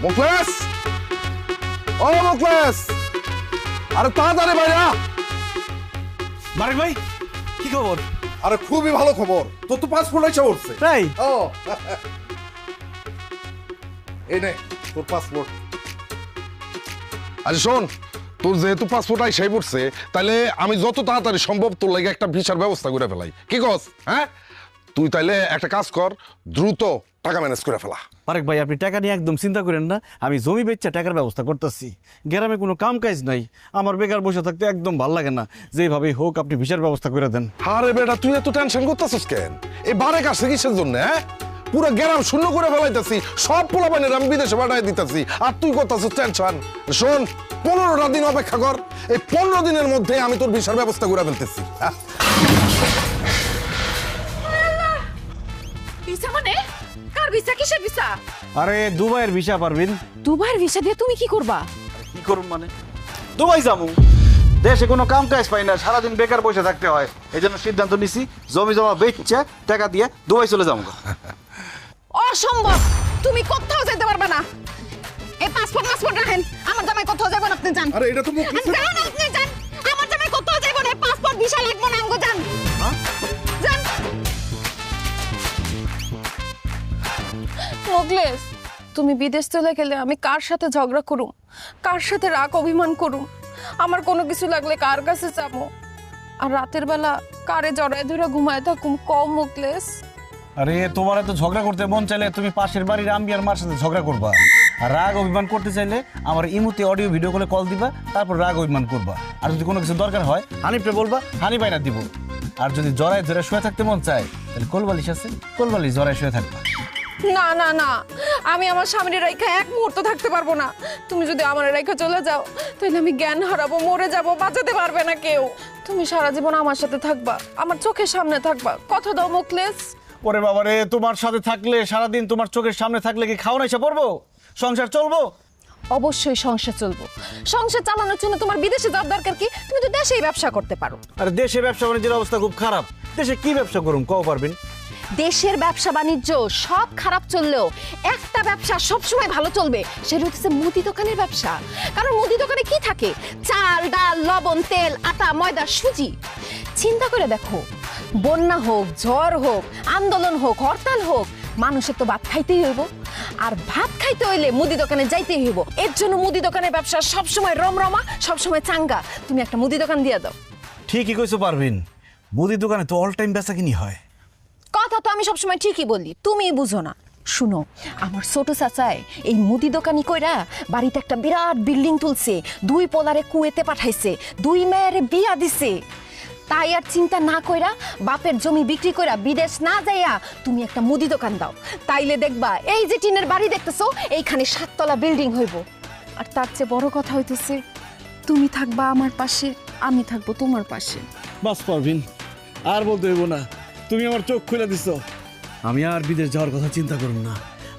মুখলেস, ও মুখলেস, আরে তাড়াতাড়ি ভাইয়া। মারেক ভাই, কি খবর? আরে খুবই ভালো খবর, তোর তো পাসপোর্ট এসে উঠছে। তাই? ও এই নে তোর পাসপোর্ট। আরে শোন, তোর যেহেতু পাসপোর্ট আইসাই পড়ছে, তাহলে আমি যত তাড়াতাড়ি সম্ভব তোর লাগে একটা ভিসার ব্যবস্থা করে ফেলাই। কি কস? হ্যাঁ, তুই তাইলে একটা কাজ কর, দ্রুত টাকা ম্যানেজ করে ফেলা। মারেক ভাই, আপনি টাকা নিয়ে একদম চিন্তা করেন না, আমি জমি বেচা টাকার ব্যবস্থা করতেছি। গ্রামে কোনো কাম কাজ নাই, আমার বেকার বসে থাকতে একদম ভাল লাগে না। যেভাবেই হোক আপনি ভিসার ব্যবস্থা করে দেন। আরে বেটা, তুই এত টেনশন করতেছিস কেন? এই বারে কাছে কিসের জন্য? হ্যাঁ, পুরো গ্রাম শূন্য করে ফেলাইতেছি, সব পোলাপানের আমি বিদেশে পাঠাই দিতেছি, আর তুই করতেছিস টেনশন। শোন, 15টা দিন অপেক্ষা কর, এই 15 দিনের মধ্যে আমি তোর ভিসার ব্যবস্থা করে ফেলতেছি। ভিসা মানে? কার ভিসা? কিসের ভিসা? আরে দুবাইয়ের ভিসা পারবেন। দুবাইয়ের ভিসা দিয়ে তুমি কি করবা? কি করুন মানে? দুবাই যাবো। দেশে কোনো কাম কাজ পাই না, সারাদিন বেকার বসে থাকতে হয়। এই জন্য সিদ্ধান্ত নিছি, জমি জমা বেচছে টাকা দিয়ে দুবাই চলে যাবো। অসম্ভব, তুমি কোথাও যেতে পারবে না। এই পাসপোর্ট রাখেন, আমার জামাই কোথাও যাবেন আপনি যান। আরে এটা তো যান, আপনি যান, আমার জামাই কোথাও যাবেন না। পাসপোর্ট ভিসা লাগবে না, আমগো যান। যান। মুখলেস, তুমি বিদেশ চলে গেলে আমি কার সাথে ঝগড়া করুম, কার সাথে রাগ অভিমান করুম? আমার কোনো কিছু লাগলে কার কাছে যাবো? আর রাতের বেলা কারে জড়ায় ধরে ঘুমায় থাকুম? কম মুখলেস। আরে তোমার তো ঝগড়া করতে মন চাইলে তুমি পাশের বাড়ির আম্বি আর মার সাথে ঝগড়া করবা, আর রাগ অভিমান করতে চাইলে আমার ইমুতে অডিও ভিডিও করে কল দিবা, তারপর রাগ অভিমান করবা। আর যদি কোনো কিছু দরকার হয় হানিফে বলবা, হানি বাইনা দিব। আর যদি জড়ায় ধরে শুয়ে থাকতে মন চায় তাহলে কোলবালিশ আছে, কোলবালিশ জড়ায় শুয়ে থাকবা। না না না, আমি আমার স্বামীর রেখা এক মুহূর্ত থাকতে পারবো না। তুমি যদি আমার রেখা চলে যাও তাহলে আমি জ্ঞান হারাবো, মরে যাবো, বাঁচাতে পারবে না কেউ। তুমি সারা জীবন আমার সাথে থাকবা, আমার চোখের সামনে থাকবা, কথা দাও মুখলেস। ওরে বাবা রে, তোমার সাথে থাকলে সারাদিন তোমার চোখের সামনে থাকলে কি খাওয়া এসে পড়বো? সংসার চলবো? অবশ্যই সংসার চলবো। সংসার চালানোর জন্য তোমার বিদেশে যাওয়ার দরকার কি? তুমি তো দেশেই ব্যবসা করতে পারো। আর দেশে ব্যবসা বাণিজ্যের অবস্থা খুব খারাপ, দেশে কি ব্যবসা করুম কও পারবেন? দেশের ব্যবসা বাণিজ্য সব খারাপ চললেও একটা ব্যবসা সবসময় ভালো চলবে, সেটা হচ্ছে মুদি দোকানের ব্যবসা। কারণ মুদি দোকানে কি থাকে? চাল, ডাল, লবণ, তেল, আটা, ময়দা, সুজি। চিন্তা করে দেখো, বন্যা হোক, ঝড় হোক, আন্দোলন হোক, হরতাল হোক, মানুষের তো ভাত খাইতেই হইব। আর ভাত খাইতে হইলে মুদি দোকানে যাইতেই হইব। এর জন্য মুদি দোকানের ব্যবসা সবসময় রমরমা, সবসময় চাঙ্গা। তুমি একটা মুদি দোকান দিয়ে দাও। ঠিকই কইছো পারবেন, মুদি দোকানে তো অল টাইম বেচা কিনি হয়। কথা তো আমি সবসময় ঠিকই বলি, তুমিই বুঝো না। শুনো, আমার ছোট চাচায় এই মুদি দোকানি কইরা বাড়িতে একটা বিরাট বিল্ডিং তুলছে, 2 পোলারে কুয়েতে পাঠাইছে, 2 মেয়েরে বিয়া দিছে। তাই আর চিন্তা না কইরা বাপের জমি বিক্রি কইরা বিদেশ না যাইয়া তুমি একটা মুদি দোকান দাও, তাইলে দেখবা এই যে টিনের বাড়ি দেখতেছো এইখানে 7 তলা বিল্ডিং হইব। আর তার চেয়ে বড় কথা হইতেছে, তুমি থাকবা আমার পাশে, আমি থাকবো তোমার পাশে। বাস পারভিন, আর বলতে হইব না, তুমি আমার চোখ খুলে দিছো। আমি আর বিদেশ যাওয়ার কথা চিন্তা করুন না,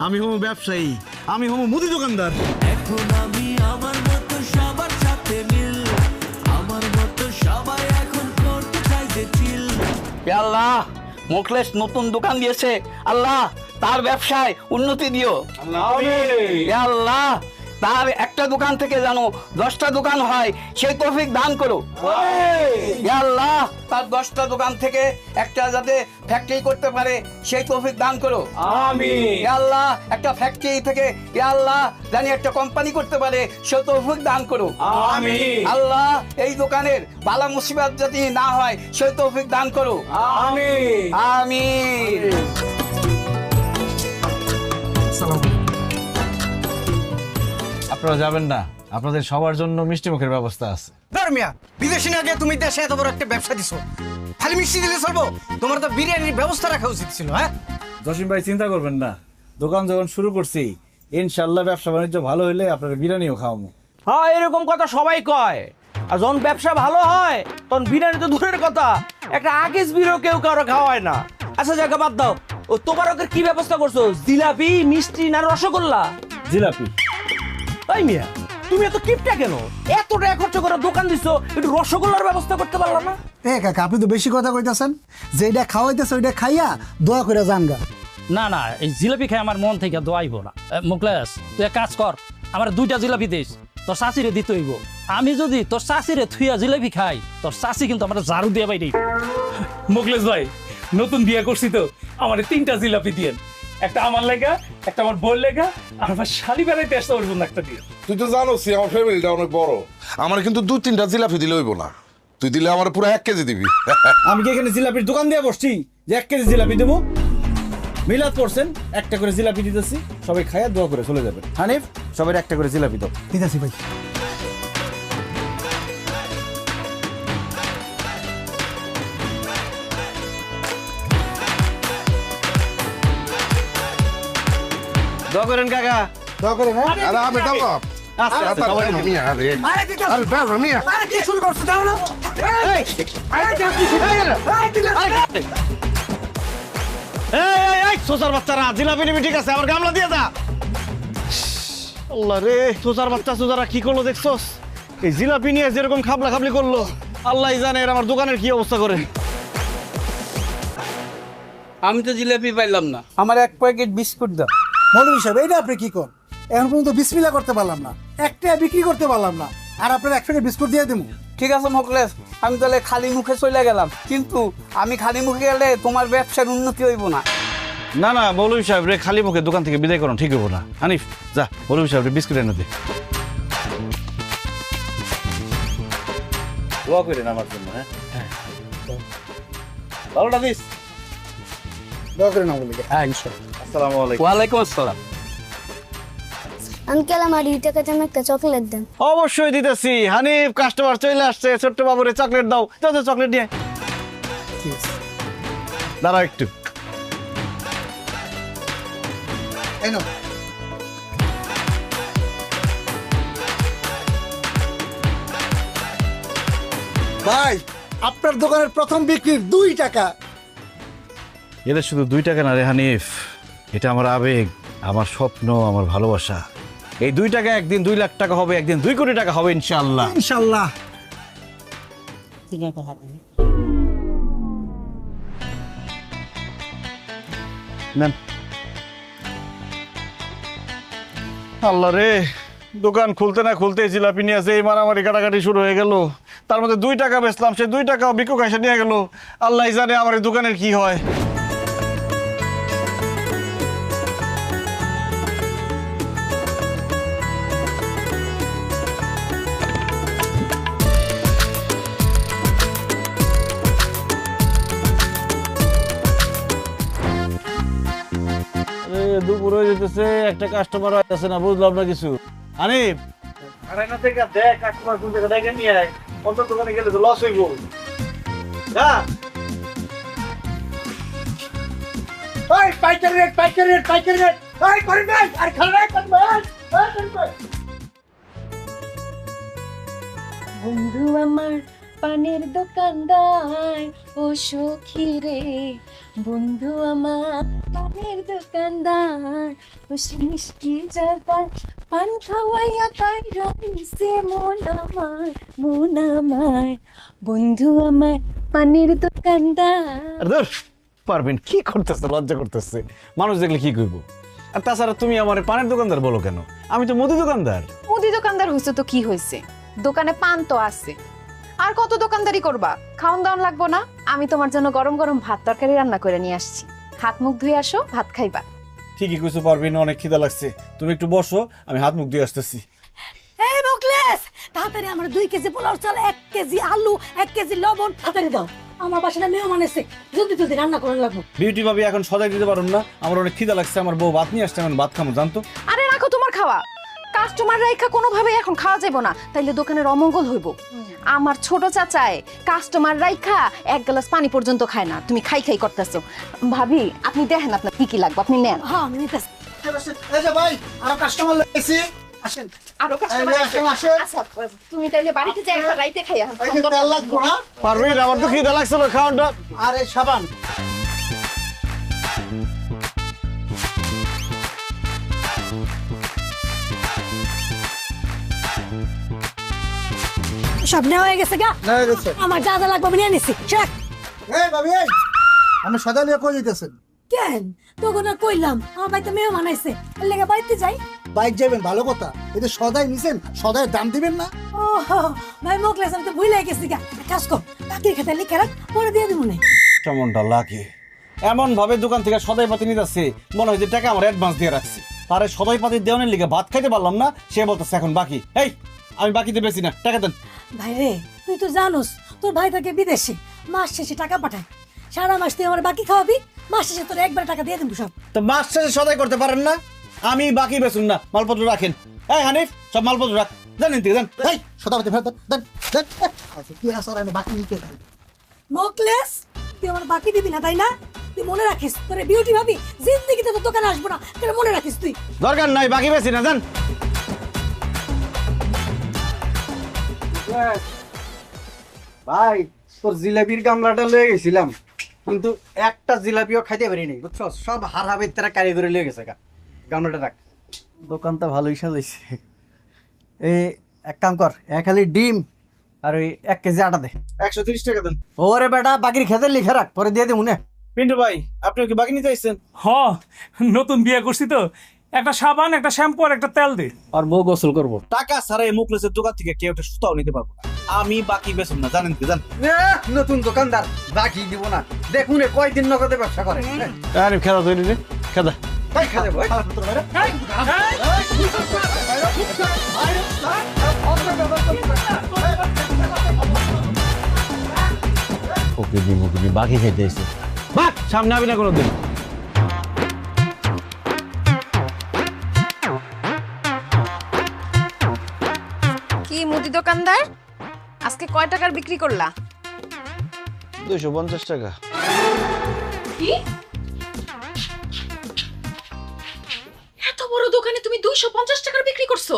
আমি হবো ব্যবসায়ী, আমি হবো মুদি দোকানদার। এখন আমি আমার মতো সবার সাথে মিল, আমার মতো সবাই এখন করতে চাই যে চিল। আল্লাহ, মুখলেস নতুন দোকান দিয়েছে, আল্লাহ তার ব্যবসায় উন্নতি দিও। আল্লাহ, তার একটা দোকান থেকে জানো 10টা দোকান হয়, সেই তৌফিক দান করো। আল্লাহ, তার 10টা দোকান থেকে একটা যাতে ফ্যাক্টরি করতে পারে সেই তৌফিক দান করো। আমিন। আল্লাহ, একটা ফ্যাক্টরি থেকে আল্লাহ জানি একটা কোম্পানি করতে পারে সেই তৌফিক দান করো। আমিন। আল্লাহ, এই দোকানের বালা মুসিবত যদি না হয় সেই তৌফিক দান করো। আমিন আমিন। আপনারা যাবেন না, আপনাদের সবার জন্য মিষ্টি মুখের ব্যবস্থা আছে। ধর্মিয়া, বিদেশি না গিয়ে তুমি দেশে এত বড় একটা ব্যবসা দিছো, খালি মিষ্টি দিলে চলবো? তোমার তো বিরিয়ানির ব্যবস্থা রাখা উচিত ছিল। হ্যাঁ জসিম ভাই, চিন্তা করবেন না, দোকান যখন শুরু করছি ইনশাল্লাহ ব্যবসা বাণিজ্য ভালো হইলে আপনার বিরিয়ানিও খাওয়াবো। হ্যাঁ, এরকম কথা সবাই কয়। আর যখন ব্যবসা ভালো হয় তখন বিরিয়ানি তো দূরের কথা, একটা আগেজ বিরও কেউ কারো খাওয়ায় না। আচ্ছা জায়গা বাদ দাও, ও তোবারকের কি ব্যবস্থা করছো? জিলাপি, মিষ্টি না রসগোল্লা? জিলাপি। তাই মিয়া, তুমি এত কিপটা কেন? এত টাকা খরচ করে দোকান দিছো, একটু রসগোল্লার ব্যবস্থা করতে পারলাম না? কাকা, আপনি তো বেশি কথা কইতাছেন, যেটা খাওয়াইতেছে ওইটা খাইয়া দোয়া করে জানগা। না না, এই জিলাপি খাই আমার মন থেকে দোয়াইব না। মুকলেশ, তুই এক কাজ কর, আমার 2টা জিলাপি দিস, তোর শাশিরে দিতে হইব। আমি যদি তোর শাশিরে থুইয়া জিলাপি খাই, তোর শাশি কিন্তু আমার ঝাড়ু দিয়ে বাইরে। মুকলেশ ভাই, নতুন বিয়ে করছি তো, আমার 3টা জিলাপি দিয়েন, একটা আমার লেগা, একটা আমার বোন লেগা, আর আমার শালি বেড়াইতে আসতে পারবো না একটা দিয়ে। তুই তো জানোসই আমার ফ্যামিলিটা অনেক বড়, আমার কিন্তু 2-3টা জিলাপি দিলে হইব না, তুই দিলে আমার পুরো 1 কেজি দিবি। আমি কি এখানে জিলাপির দোকান দিয়ে বসছি যে 1 কেজি জিলাপি দেবো? মিলাদ করছেন, একটা করে জিলাপি দিতেছি, সবাই খায়া দোয়া করে চলে যাবেন। হানিফ, সবাই একটা করে জিলাপি দাও। ঠিক আছে ভাই। দোয়া করেন কাকা। দোয়া করে হ্যাঁ। আরে আমি দাও আস্তে আস্তে সবাই খান। মিয়া আরে আরে দাও মিয়া আরে কি শুরু করছো দাও না। এই আরে কি শুরু এই সোসার বাচ্চারা, জিলাপি নিবি ঠিক আছে, আমার গামলা দিয়ে দা। আল্লাহ রে, সোসার বাচ্চা সোসারা কি করলো দেখছস? এই জিলাপি নিয়ে যেরকম খাবলা খাবলি করলো, আল্লাহই জানে এর আমার দোকানের কি অবস্থা করে। আমি তো জিলাপি পাইলাম না, আমার 1 প্যাকেট বিস্কুট দাও। মৌলভী সাহেব, এইটা আপনি কি করেন? এখন পর্যন্ত বিসমিল্লাহ করতে পারলাম না, একটা বিক্রি করতে পারলাম না, আর আপনার 1 প্যাকেট বিস্কুট দিয়ে দেবো? ঠিক আছে মোকলেশ, আমি তাহলে খালি মুখে চলে গেলাম, কিন্তু আমি খালি মুখে গেলে তোমার ব্যবসার উন্নতি হইব না। না না, মৌলভী সাহেব রে খালি মুখে দোকান থেকে বিদায় করুন, ঠিক হবো না। হানিফ যা, মৌলভী সাহেব রে বিস্কুট এনে দে। দোয়া করেন আমার জন্য। হ্যাঁ, ভালোটা দিস। দোয়া করে না বলি। হ্যাঁ ইনশাআল্লাহ। আসসালামু আলাইকুম। ওয়ালাইকুম আসসালাম। আঙ্কেল আমার 2 টাকাতে আমি একটা চকলেট দেন। অবশ্যই দিতেছি। হানিফ, কাস্টমার চলে আসছে, ছোট্ট বাবুরে চকলেট দাও। যাও যাও, চকলেট নিয়ে আয়। দাঁড়াও একটু। এই নাও। ভাই, আপনার দোকানের প্রথম বিক্রির 2 টাকা। এটা শুধু 2 টাকা না রে হানিফ, এটা আমার আবেগ, আমার স্বপ্ন, আমার ভালোবাসা। এই 2 টাকা একদিন 2 লাখ টাকা হবে, একদিন 2 কোটি টাকা হবে ইনশাআল্লাহ। ইনশাআল্লাহ। নেন। আল্লাহ রে, দোকান খুলতে না খুলতে জিলাপি নিয়ে আসে, এই মারামারি কাটাকাটি শুরু হয়ে গেল। তার মধ্যে 2 টাকা বেচলাম, সে 2 টাকাও ভিক্ষুক এসে নিয়ে গেল। আল্লাহ জানে আমার এই দোকানের কি হয়। দুপুর হয়ে যেতেছে, একটা কাস্টমার আসছে না, বুঝলাম না কিছু। হানিফ, আড়াইনা থেকে দেখ কাস্টমার কোন জায়গা দেখে নিয়ে আয়, অন্য দোকানে গেলে তো লস হইব। যা। এই পাইকারি রেট, পাইকারি রেট, পাইকারি রেট। এই করেন ভাই, আর খান ভাই, খান ভাই। এই করেন ভাই। বন্ধু আমার পানের দোকানদার, ও সখী রে, বন্ধু আমার পানের দোকানদার, ও মিষ্টি জায়গায় পান খাওয়াইয়া তাই রইছে মন আমার, বন্ধু আমার পানের দোকানদার। ধুর, পারবেন কি করতেছে, লজ্জা করতেছে, মানুষ দেখলে কি কইব। আর তাছাড়া তুমি আমার পানের দোকানদার বলো কেন? আমি তো মুদি দোকানদার। মুদি দোকানদার হইছে তো কি হইছে, দোকানে পান তো আছে, আর কত দোকানদারি করবা? খাওন দাওয়ান লাগবো না? আমি তোমার জন্য গরম গরম ভাত তরকারি রান্না করে নিয়ে আসছি, হাত মুখ ধুয়ে আসো, ভাত খাইবা। ঠিকই কইছো পারবেন, অনেক খিদা লাগছে, তুমি একটু বসো, আমি হাত মুখ দিয়ে আসতেছি। এই মুকলেশ, তাড়াতাড়ি আমার 2 কেজি পোলাও চাল, 1 কেজি আলু, 1 কেজি লবণ তাড়াতাড়ি দাও। আমার বাসায় মেহমান এসে, জলদি জলদি রান্না করে লাগবো। বিউটি ভাবি এখন সদাই দিতে পারুন না, আমার অনেক খিদা লাগছে, আমার বউ ভাত নিয়ে আসছে, আমি ভাত খামো জানতো। আরে রাখো তোমার খাওয়া, কাস্টমার রাইখা কোনোভাবে এখন খাওয়া যাবে না, তাইলে দোকানের অমঙ্গল হইব। আমার ছোট চাচায় কাস্টমার রাইখা 1 গ্লাস পানি পর্যন্ত খায় না, তুমি খাই খাই করতেছো। ভাবি আপনি দেখেন আপনার কি কি লাগবে, আপনি নেন। হ্যাঁ আমি নিতেছি। এই যে ভাই, আর কাস্টমার লাইছি, আসেন। আরো কাস্টমার আসে। আচ্ছা তুমি তাইলে বাড়িতে যাই, একটা রাইতে খাইয়া। এই যে তেল লাগবো না? পারবেন, আমার তো খিদা লাগছিল, খাওয়ানটা। আর এই সাবান। সব নেওয়া হয়ে গেছে গা? না গেছে। আমার যা যা লাগবে আমি নিয়ে নিছি। চেক। এই ভাবি, এই আপনি সদা নিয়ে কই যাইতেছেন? কেন তখন আর কইলাম আমার বাড়িতে মেহমান আইছে এর লেগে বাড়িতে যাই। বাইক যাবেন ভালো কথা, এই যে সদাই নিছেন সদাই দাম দিবেন না। ও ভাই মোকলেস আমি তো ভুলে গেছি গা। এক কাজ কর বাকির খাতা লিখে রাখ, পরে দিয়ে দিব না। কেমনটা লাগে এমন ভাবে দোকান থেকে সদাই পাতি নিতেছে মনে হয় যে টাকা আমার অ্যাডভান্স দিয়ে রাখছি, তারে সদাই পাতি দেওয়ানের লিগে ভাত খাইতে পারলাম না, সে বলতেছে এখন বাকি। এই আমি বাকিতে বেশি না, টাকা দেন। ভাই রে তুই তো জানোস তোর ভাই থাকে বিদেশে, মাস শেষে টাকা পাঠায়। সারা মাস তুই আমার বাকি খাওয়াবি, মাস শেষে তোর একবার টাকা দিয়ে দেবো সব। তো মাস শেষে সদাই করতে পারেন না, আমি বাকি বেচুন না, মালপত্র রাখেন। এই হানিফ সব মালপত্র রাখ, জানেন তুই জান। এই সদাপতি ফেরত দেন দেন। আচ্ছা কি আছে আমি বাকি নিতে পারি। মোকলেস তুই আমার বাকি দিবি না তাই না? তুই মনে রাখিস তোরে বিউটি ভাবি জিন্দেগিতে তোর দোকানে আসবো না, তোরে মনে রাখিস তুই। দরকার নাই, বাকি বেশি না, জান। ভাই তোর জিলাপির গামলাটা লয়ে গেছিলাম, কিন্তু একটা জিলাপিও খাইতে পারি নাই বুঝছো, সব হারাবে তারা কারিগরি লয়ে গেছে গামলাটা রাখ। দোকানটা ভালোই সাজাইছে। এই এক কাম কর, এক খালি ডিম আর ওই 1 কেজি আটা দে। 130 টাকা দেন। ওরে বেটা বাকির খেতে লিখে রাখ, পরে দিয়ে দেবো না। পিন্টু ভাই আপনি কি বাকি নিতে আসছেন? হ নতুন বিয়ে করছি তো, একটা সাবান একটা শ্যাম্পু আর একটা তেল দে। আর বউ গোসল করবো। টাকা ছাড়া এই মুখলেসের দোকান থেকে কেউ একটা সুতাও নিতে পারবো না, আমি বাকি বেচুন না, জানেন কি জান। নতুন দোকানদার বাকি দিব না, দেখুন কয়দিন নগদে ব্যবসা করে। আরে খেদা তৈরি রে, খেদা। তাই খাবে ভাই। ওকে বাকি খাইতে এসে বাক সামনে আবি না কোনোদিন। কি মুদি দোকানদার, আজকে কয় টাকার বিক্রি করলা? 250 টাকা। কি এত বড় দোকানে তুমি 250 টাকার বিক্রি করছো?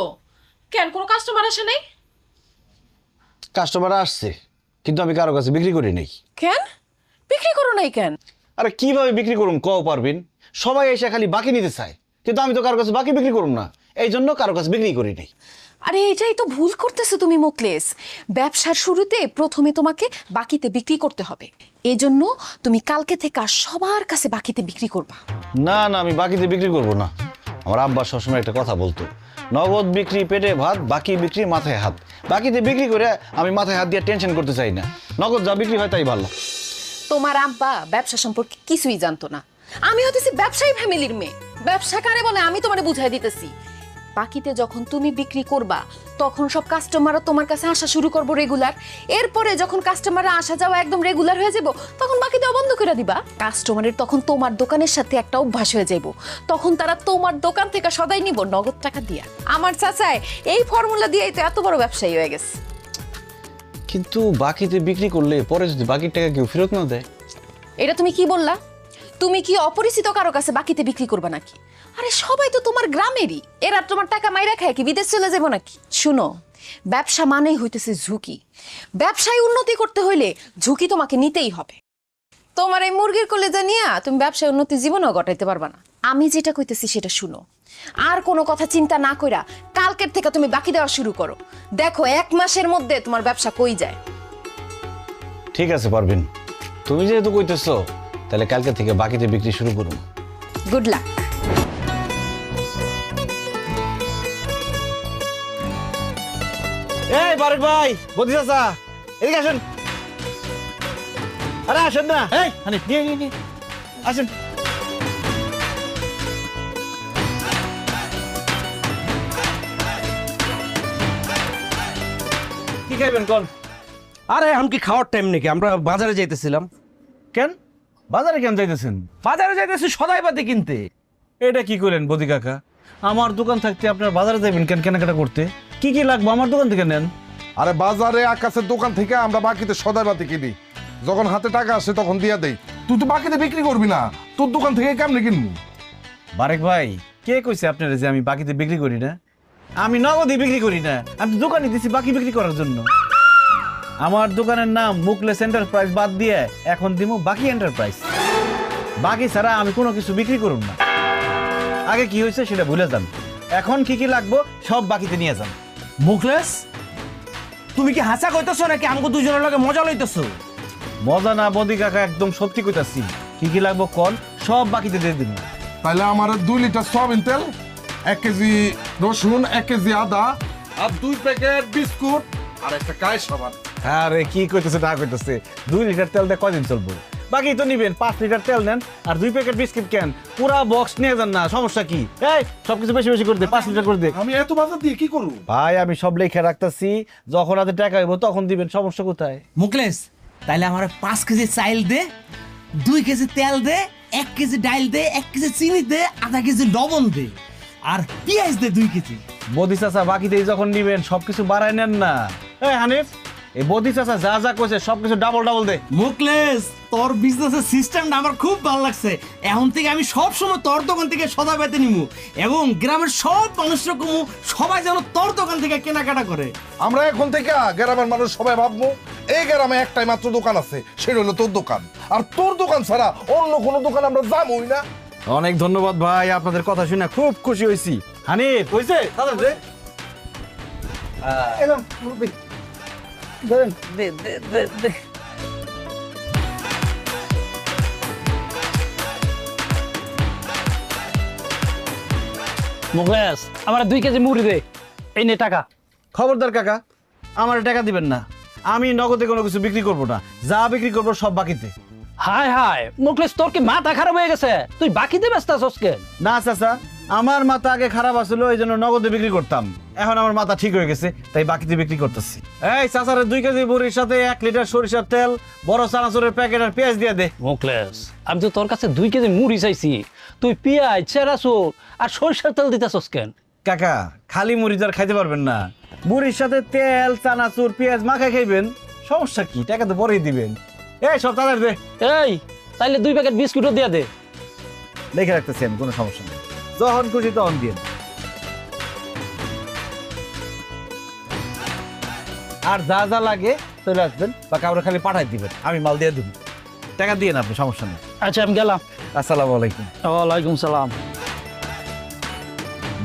কেন কোনো কাস্টমার আসে নাই? কাস্টমার আসছে কিন্তু আমি কারো কাছে বিক্রি করি নাই। কেন বিক্রি করো নাই কেন? আরে কিভাবে বিক্রি করুম কও পারবেন? সবাই এসে খালি বাকি নিতে চায়, কিন্তু আমি তো কারো কাছে বাকি বিক্রি করুম না, এই জন্য কারো কাছে বিক্রি করি নাই। আরে এটাই তো ভুল করতেছো তুমি মোকলেস। ব্যবসার শুরুতে প্রথমে তোমাকে বাকিতে বিক্রি করতে হবে, এজন্য তুমি কালকে থেকে আর সবার কাছে বাকিতে বিক্রি করবা। না না আমি বাকিতে বিক্রি করব না। আমার আব্বা সবসময় একটা কথা বলতো, নগদ বিক্রি পেটে ভাত, বাকি বিক্রি মাথায় হাত। বাকিতে বিক্রি করে আমি মাথায় হাত দিয়ে টেনশন করতে চাই না, নগদ যা বিক্রি হয় তাই ভালো। তোমার আব্বা ব্যবসা সম্পর্কে কিছুই জানতো না, আমি হতেছি ব্যবসায়ী ফ্যামিলির মেয়ে। ব্যবসা কারে বলে আমি তোমারে বুঝাই দিতেছি। বাকিতে যখন তুমি বিক্রি করবা তখন সব কাস্টমাররা তোমার কাছে আসা শুরু করবো রেগুলার। এরপরে যখন কাস্টমাররা আসা যাওয়া একদম রেগুলার হয়ে যাব, তখন বাকি দেওয়া বন্ধ করে দিবা। কাস্টমারের তখন তোমার দোকানের সাথে একটা অভ্যাস হয়ে যাব, তখন তারা তোমার দোকান থেকে সদাই নিব নগদ টাকা দিয়া। আমার চাচায় এই ফর্মুলা দিয়েই তো এত বড় ব্যবসায়ী হয়ে গেছে। কিন্তু বাকিতে বিক্রি করলে পরে যদি বাকির টাকা কেউ ফেরত না দেয়? এটা তুমি কি বললা? তুমি কি অপরিচিত কারো কাছে বাকিতে বিক্রি করবা নাকি? আরে সবাই তো তোমার গ্রামেরই, এরা তোমার টাকা মাইরা খায় কি বিদেশ চলে যাবো নাকি? শুনো, ব্যবসা মানেই হইতেছে ঝুঁকি। ব্যবসায় উন্নতি করতে হইলে ঝুঁকি তোমাকে নিতেই হবে। তোমার এই মুরগির কলেজা নিয়ে তুমি ব্যবসায় উন্নতি জীবনেও ঘটাইতে পারবা না। আমি যেটা কইতেছি সেটা শুনো, আর কোনো কথা চিন্তা না কইরা কালকের থেকে তুমি বাকি দেওয়া শুরু করো। দেখো 1 মাসের মধ্যে তোমার ব্যবসা কই যায়। ঠিক আছে পারবেন, তুমি যেহেতু কইতেছো তাহলে কালকে থেকে বাকিতে বিক্রি শুরু করুন। Good luck. এই বারেক ভাই, বদি চাচা এদিকে আসেন। আরে আসেন না, এই হানিফ নিয়ে নিয়ে নিয়ে আসেন। কি খাইবেন কোন? আরে এখন কি খাওয়ার টাইম নাকি? আমরা বাজারে যাইতেছিলাম। কেন বাজারে কেন যাইতেছেন? বাজারে যাইতেছি সদাই পাতি কিনতে। এটা কি করেন বদি কাকা? আমার দোকান থাকতে আপনার বাজারে যাবেন কেন কেনাকাটা করতে? কি কি লাগবে আমার দোকান থেকে নেন। আরে বাজারে আকাশের দোকান থেকে আমরা বাকিতে সদাই বাতি কিনি, যখন হাতে টাকা আসে তখন দিয়া দেই। তুই তো বাকিতে বিক্রি করবি না, তোর দোকান থেকে কেমনে কিনবো? বারেক ভাই কে কইছে আপনারা যে আমি বাকিতে বিক্রি করি না? আমি নগদই বিক্রি করি না, আমি দোকানে দিছি বাকি বিক্রি করার জন্য। আমার দোকানের নাম মুকলেস এন্টারপ্রাইজ বাদ দিয়ে এখন দিমু বাকি এন্টারপ্রাইজ। বাকি ছাড়া আমি কোনো কিছু বিক্রি করুম না। আগে কি হয়েছে সেটা ভুলে যান, এখন কি কি লাগবো সব বাকিতে নিয়ে যান। মুখলেস তুমি কি হাসা কইতেছো নাকি আমাকে দুজনের লগে মজা লইতেছো? মজা না বদি কাকা, একদম সত্যি কইতাছি। কি কি লাগবো কোন সব বাকিতে দিয়ে দিন। তাহলে আমার 2 লিটার সয়াবিন তেল, 1 কেজি রসুন, 1 কেজি আদা, আর 2 প্যাকেট বিস্কুট, আর একটা কায় সাবান। আরে কি কইতেছে না কইতেছে, 2 লিটার তেল দিয়ে কদিন চলবো? বাকি তো নিবেন, 5 লিটার তেল নেন আর 2 প্যাকেট বিস্কিট কেন, পুরা বক্স নিয়ে যান না, সমস্যা কি? এই সবকিছু বেশি বেশি করে দে, 5 লিটার করে দে। আমি এত বাজার দিয়ে কি করব? ভাই আমি সব লেখা রাখতাছি, যখন হাতে টাকা হইব তখন দিবেন, সমস্যা কোথায়? মুকলেশ তাইলে আমার 5 কেজি চাইল দে, 2 কেজি তেল দে, 1 কেজি ডাইল দে, 1 কেজি চিনি দে, আধা কেজি লবণ দে, আর পেঁয়াজ দে 2 কেজি। বদি চাচা বাকিতেই যখন নিবেন সবকিছু বাড়ায় নেন না। এই হানিফ, এই বদি চাচা যা যা কইছে সবকিছু ডাবল ডাবল দে। মুকলেশ তোর বিজনেসের সিস্টেমটা আমার খুব ভালো লাগছে। এখন থেকে আমি সব সময় তোর দোকান থেকে সদা পেতে নিমু এবং গ্রামের সব মানুষরা কমু, সবাই যেন তোর দোকান থেকে কেনাকাটা করে। আমরা এখন থেকে গ্রামের মানুষ সবাই ভাববো এই গ্রামে একটাই মাত্র দোকান আছে, সেটা হলো তোর দোকান। আর তোর দোকান ছাড়া অন্য কোনো দোকান আমরা যাবোই না। অনেক ধন্যবাদ ভাই, আপনাদের কথা শুনে খুব খুশি হয়েছি। হানিফ হইছে দাদা দে। এলাম মুরব্বি, ধরেন। দে দে দে দে। মুকেশ আমার 2 কেজি মুড়ি দে, এই নে টাকা। খবরদার কাকা, আমার টাকা দিবেন না, আমি নগদে কোনো কিছু বিক্রি করব না, যা বিক্রি করব সব বাকিতে। হায় হায় মুকেশ, তোর কি মাথা খারাপ হয়ে গেছে? তুই বাকিতে ব্যস্ত আছিস কেন? না চাচা, আমার মাথা আগে খারাপ আসলো, এই জন্য নগদে বিক্রি করতাম, এখন আমার মাথা ঠিক হয়ে গেছে তাই বাকিতে বিক্রি করতেছি। এই চাচারে 2 কেজি মুড়ির সাথে 1 লিটার সরিষার তেল, বড় চানাচুরের প্যাকেট আর পেঁয়াজ দিয়ে দে। মুকেশ আমি তো তোর কাছে 2 কেজি মুড়ি চাইছি, তুই পেঁয়াজ, চেরাচুর আর সরিষার তেল দিতেছস কেন? কাকা খালি মুড়ি তো আর খাইতে পারবেন না, মুড়ির সাথে তেল, চানাচুর, পেঁয়াজ মাখায় খাইবেন, সমস্যা কি? টাকা তো পরেই দিবেন। এই সব তাদের দে। এই তাইলে 2 প্যাকেট বিস্কুটও দিয়ে দে। লিখে রাখতেছি আমি, কোনো সমস্যা নেই, যখন খুশি তখন দিন। আর যা যা লাগে চলে আসবেন বা কাউরে খালি পাঠাই দিবেন, আমি মাল দিয়ে দেব, টাকা দিয়ে না আপনি, সমস্যা নেই। আচ্ছা আমি গেলাম। আসসালামু আলাইকুম। ওয়ালাইকুম সালাম।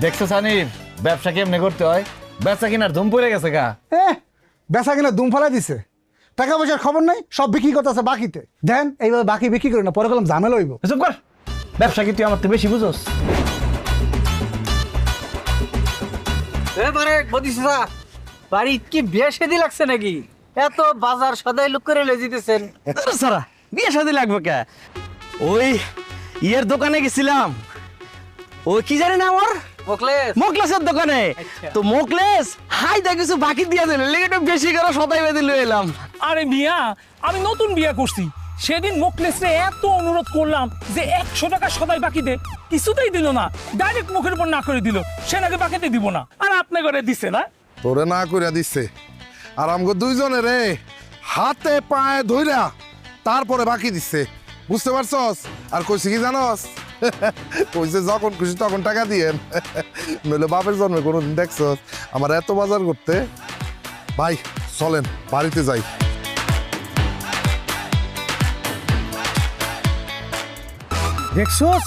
দেখছো সানির, ব্যবসা কেমনে করতে হয়? ব্যবসা কিনার ধুম পড়ে গেছে গা। বেচা কিনা দুম ফেলাই দিছে, টাকা পয়সার খবর নাই, সব বিক্রি করতেছে বাকিতে। দেন এইভাবে বাকি বিক্রি করে না, পরে গেলাম ঝামেলা হইব। চুপ কর, ব্যবসা কি তুই আমার তো বেশি বুঝোস? এবারে বদিসা বাড়ি কি বিয়ে শাদী লাগছে নাকি? এত বাজার সদাই লুক করে লয়ে যেতেছেন। সারা বিয়ে শাদী লাগবে কে? ওই ইয়ের দোকানে গেছিলাম, ওই কি জানি না আমার মুকলেশ মোকলেসের দোকানে। তো মোকলেস হাই দা কিছু বাকি দিয়ে দিল, লেগে একটু বেশি করে সদাই বেঁধে লয়ে এলাম। আরে মিয়া, আমি নতুন বিয়া করছি, সেদিন মোকলেসরে এত অনুরোধ করলাম যে 100 টাকা সদাই বাকি দে, কিছুতেই দিল না, ডাইরেক্ট মুখের উপর না করে দিল, সে নাকি বাকিতে দিব না, আর আপনি করে দিছে না। তোরে না কইরা দিচ্ছে, আর আমগো দুইজনে রে হাতে পায়ে ধইরা তারপরে বাকি দিচ্ছে, বুঝতে পারছস? আর কইছে কি জানস? কইছে যখন খুশি তখন টাকা দিয়েন, নইলে বাপের জন্মে কোনোদিন দেখছস আমার এত বাজার করতে? ভাই চলেন বাড়িতে যাই। দেখছস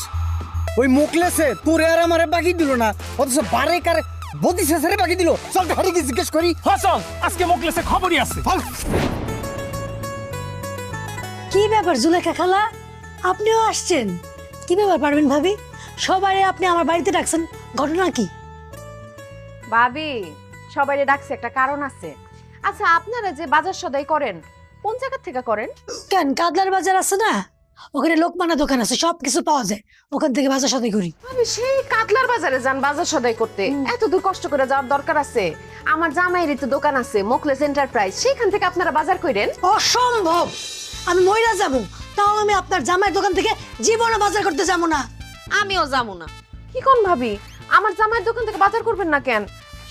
ওই মুকলেসে তোরে আর আমারে বাকি দিল না, অথচ বারে কারে বদিসা সারে বাকি দিল। চল হারিকে জিজ্ঞেস করি। চল, আজকে মোকলেসে খবরই আছে। কি ব্যাপার জুলেখা খালা, আপনিও আসছেন? কি ব্যাপার পারবেন ভাবি, সবাই আপনি আমার বাড়িতে ডাকছেন, ঘটনা কি? ভাবি সবাইরে ডাকছে একটা কারণ আছে। আচ্ছা আপনারা যে বাজার সদাই করেন কোন জায়গা থেকে করেন? কেন কাদলার বাজার আছে না, ওখানে লোকমানা দোকান আছে, সব কিছু পাওয়া যায়, ওখান থেকে বাজার সদাই করি। আমি সেই কাতলার বাজারে যান বাজার সদাই করতে, এত দূর কষ্ট করে যাওয়ার দরকার আছে? আমার জামাইয়ের তো দোকান আছে মোকলেস এন্টারপ্রাইজ, সেখান থেকে আপনারা বাজার করেন? অসম্ভব, আমি মহিলা যাব, তাও আমি আপনার জামাইয়ের দোকান থেকে জীবনে বাজার করতে যাবো না। আমিও যাবো না। কি কোন ভাবি, আমার জামাইয়ের দোকান থেকে বাজার করবেন না কেন?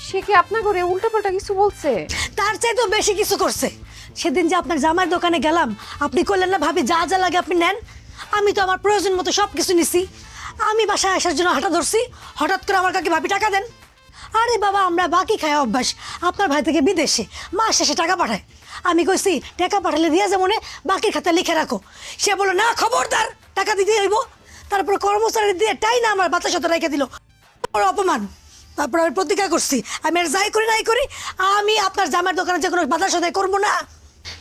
সে কি আপনার ঘরে উল্টাপাল্টা কিছু বলছে? তার চাইতেও বেশি কিছু করছে। সেদিন যে আপনার জামাইয়ের দোকানে গেলাম, আপনি করলেন না ভাবি যা যা লাগে আপনি নেন, আমি তো আমার প্রয়োজন মতো সব কিছু নিছি। আমি বাসায় আসার জন্য হাঁটা ধরছি, হঠাৎ করে আমার কাকে ভাবি টাকা দেন। আরে বাবা আমরা বাকি খাই অভ্যাস, আপনার ভাই থেকে বিদেশে মাস শেষে টাকা পাঠায়, আমি কইছি টাকা পাঠালে দিয়া যেমন বাকির খাতা লিখে রাখো, সে বললো না খবরদার টাকা দিতে হইব। তারপর কর্মচারী দিয়ে টাই না আমার বাতাস হতে রেখে দিল, অপমান। তারপর আমি প্রতিজ্ঞা করছি আমি আর যাই করি নাই করি আমি আপনার জামাইয়ের দোকানে যে কোনো বাজার সদাই করবো না।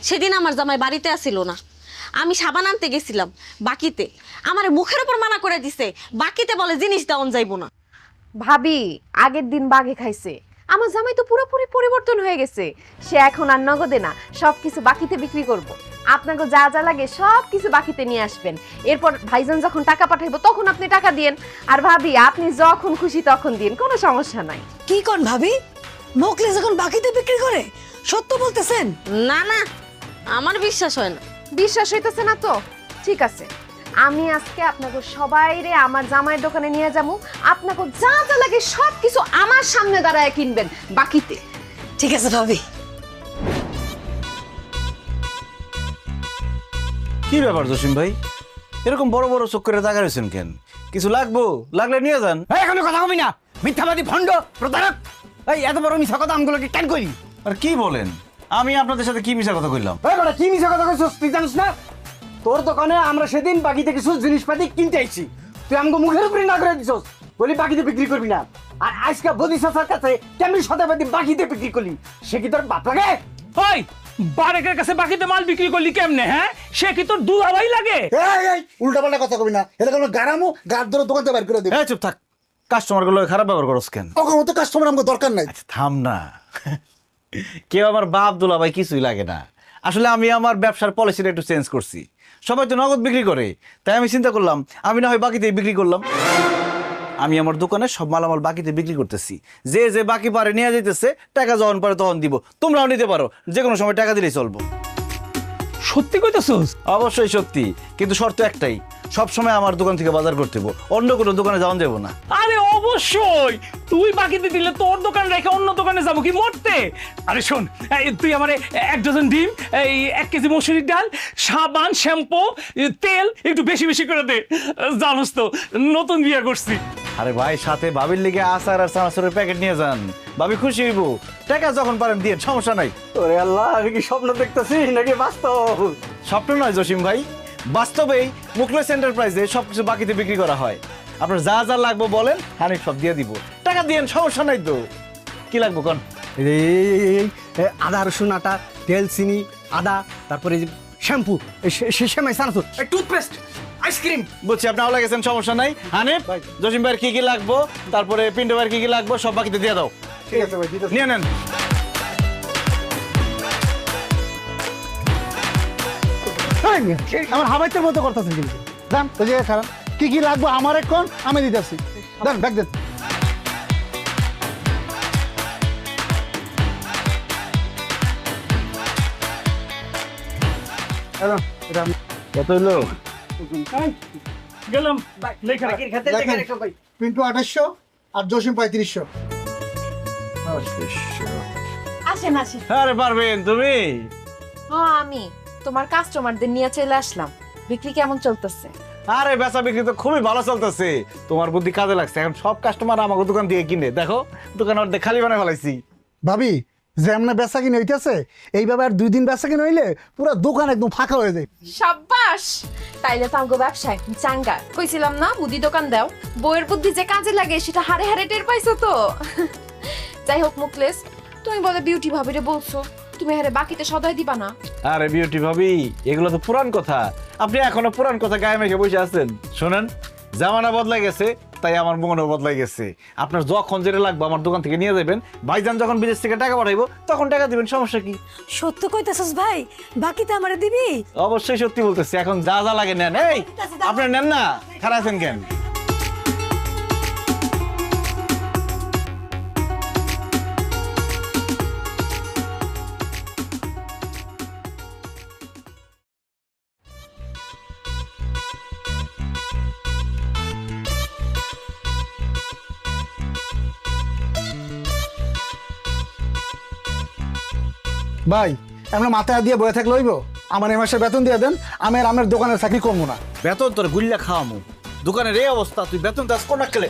সেদিন আমার জামাই বাড়িতে আসিল না, আমি সাবান আনতে গেছিলাম বাকিতে, আমার মুখের উপর মানা করে দিছে, বাকিতে বলে জিনিস দেওয়ান যাইব না। ভাবি আগের দিন বাঘে খাইছে, আমার জামাই তো পুরোপুরি পরিবর্তন হয়ে গেছে। সে এখন আর নগদে না, সবকিছু বাকিতে বিক্রি করব। আপনাকে যা যা লাগে সব কিছু বাকিতে নিয়ে আসবেন। এরপর ভাইজান যখন টাকা পাঠাইবো তখন আপনি টাকা দিয়েন। আর ভাবি আপনি যখন খুশি তখন দিন, কোনো সমস্যা নাই। কি কোন ভাবি, মোকলেস এখন বাকিতে বিক্রি করে? সত্য বলতেছেন? না না, আমার বিশ্বাস হয় না। বিশ্বাস হইতেছে না তো ঠিক আছে, আমি আজকে আপনাকে সবাইরে আমার জামাইয়ের দোকানে নিয়ে যাবো। আপনাকে যা যা লাগে সব কিছু আমার সামনে দাঁড়ায় কিনবেন বাকিতে। ঠিক আছে ভাবি। কি ব্যাপার জসিম ভাই, এরকম বড় বড় চোখ করে তাকা রয়েছেন কেন? কিছু লাগবো, লাগলে নিয়ে যান। এখনো কথা কবি না, মিথ্যাবাদী ভণ্ড প্রতারক। এই এত বড় মিথ্যা কথা আমগুলোকে কেন করি? আর কি বলেন, আমি আপনাদের সাথে কি মিশা কথা কইলাম? কি মিথ্যা কথা কইছস তুই জানিস না? তোর দোকানে আমরা সেদিন বাকিতে কিছু জিনিসপাতি কিনতে আইছি, তুই আমাকে মুখের উপরে না করে দিছস, বলি বাকিতে বিক্রি করবি না। আর আজকে বদি চাচার কাছে কেমনি শতাব্দী বাকিতে বিক্রি করলি, সে কি তোর বাপ লাগে? ওই বারেকের কাছে বাকিতে মাল বিক্রি করলি কেমনে? হ্যাঁ, সে কি তোর দুলাভাই লাগে? উল্টা পাল্টা কথা কবি না, এটা কোনো গারামো গার ধরে দোকান থেকে বের করে দেবে। চুপ থাক, কাস্টমার গুলো খারাপ ব্যবহার করস কেন? ওকে মতো কাস্টমার আমাকে দরকার নাই। থাম না, কেউ আমার বাপ দুলাভাই কিছুই লাগে না। আসলে আমি আমার ব্যবসার পলিসিটা একটু চেঞ্জ করছি। সবাই তো নগদ বিক্রি করে, তাই আমি চিন্তা করলাম আমি না হয় বাকিতে বিক্রি করলাম। আমি আমার দোকানে সব মালামাল বাকিতে বিক্রি করতেছি, যে যে বাকি পারে নিয়ে যাইতেছে, টাকা যখন পারে তখন দিব। তোমরাও নিতে পারো, যে কোনো সময় টাকা দিলেই চলবো। সত্যি কইতেছস? অবশ্যই সত্যি, কিন্তু শর্ত একটাই, সব সময় আমার দোকান থেকে বাজার করতে হবে, অন্য কোনো দোকানে যাওয়া যাবো না। আরে অবশ্যই, তুই বাকিতে দিলে তোর দোকান রেখে অন্য দোকানে যাবো কি মরতে? আরে শোন, তুই আমারে 1 ডজন ডিম, এই 1 কেজি মসুরির ডাল, সাবান, শ্যাম্পু, তেল একটু বেশি বেশি করে দে। জানোস তো নতুন বিয়ে করছি। আরে ভাই, সাথে ভাবির লিগে আচার আর চানাচুরের প্যাকেট নিয়ে যান, ভাবি খুশি হইব। টাকা যখন পারেন দিয়ে, সমস্যা নাই। ওরে আল্লাহ, আমি কি স্বপ্ন দেখতেছি নাকি বাস্তব? স্বপ্ন নয় জসিম ভাই, বাস্তবেই মুখলেস এন্টারপ্রাইজে সবকিছু বাকিতে বিক্রি করা হয়। আপনার যা যা লাগবে বলেন, হানিফ সব দিয়ে দিব। টাকা দিয়েন, সমস্যা নাই তো। কি লাগবে কোন? আদা রসুন আটা, তেল, চিনি, আদা, তারপরে শ্যাম্পু, শ্যামাই, সানাসুর, টুথপেস্ট, আইসক্রিম। বুঝছি, আপনি আওলা গেছেন, সমস্যা নাই। হানিফ, জসিম ভাইয়ের কি কি লাগবো, তারপরে পিন্টু ভাইয়ের কি কি লাগবো সব বাকিতে দিয়ে দাও। ঠিক আছে ভাই, নিয়ে নেন। আমার হাবাইতের মতো করতেছেন কিন্তু। দাম ওই জায়গায় খারাপ, কি কি লাগবে আমার এখন আমি দিতেছি। দেন ব্যাগ দেন। কত হইলো? গেলাম লেখা। পিন্টু 2800 আর জসিম 3500। আসেন আসেন। আরে পারবেন তুমি? হ্যাঁ, আমি তোমার কাস্টমারদের নিয়ে চলে আসলাম। বিক্রি কেমন চলতেছে? আরে বেচা বিক্রি তো খুবই ভালো চলতেছে, তোমার বুদ্ধি কাজে লাগছে। এখন সব কাস্টমার আমাকে দোকান থেকে কিনে, দেখো দোকান অর্ধেক খালি বানায় ফেলাইছি। ভাবি যেমন বেচা কিনে হইতেছে, এইভাবে আর 2 দিন বেচা কিনে হইলে পুরো দোকান একদম ফাঁকা হয়ে যায়। সাব্বাস, তাইলে তো আমগো ব্যবসায় চাঙ্গা। কইছিলাম না মুদি দোকান দাও, বইয়ের বুদ্ধি যে কাজে লাগে সেটা হারে হারে টের পাইছো তো। যাই হোক মুকলেস, তুমি বলে বিউটি ভাবিরে বলছো তুমি হারে বাকিতে সদাই দিবা না। আরে বিউটি ভাবি, এগুলো তো পুরান কথা, আপনি এখনো পুরান কথা গায়ে মেখে বসে আছেন। শোনেন, জামানা বদলাই গেছে, তাই আমার মনও বদলাই গেছে। আপনার যখন যেটা লাগবে আমার দোকান থেকে নিয়ে যাবেন। ভাইজান যখন বিদেশ থেকে টাকা পাঠাইবো তখন টাকা দিবেন, সমস্যা কি? সত্য কইতেছস ভাই, বাকিতে আমারে দিবি? অবশ্যই সত্যি বলতেছি, এখন যা যা লাগে নেন। এই আপনার নেন না, খারাপ আছেন কেন? ভাই আমরা মাথায় দিয়ে বয়ে থাকলে হইব? আমার এই মাসে বেতন দিয়ে দেন, আমি আর আমার দোকানের চাকরি করবো না। বেতন তোর গুল্লা খাওয়ামু, দোকানের এই অবস্থা, তুই বেতন দাস কোন খেলে?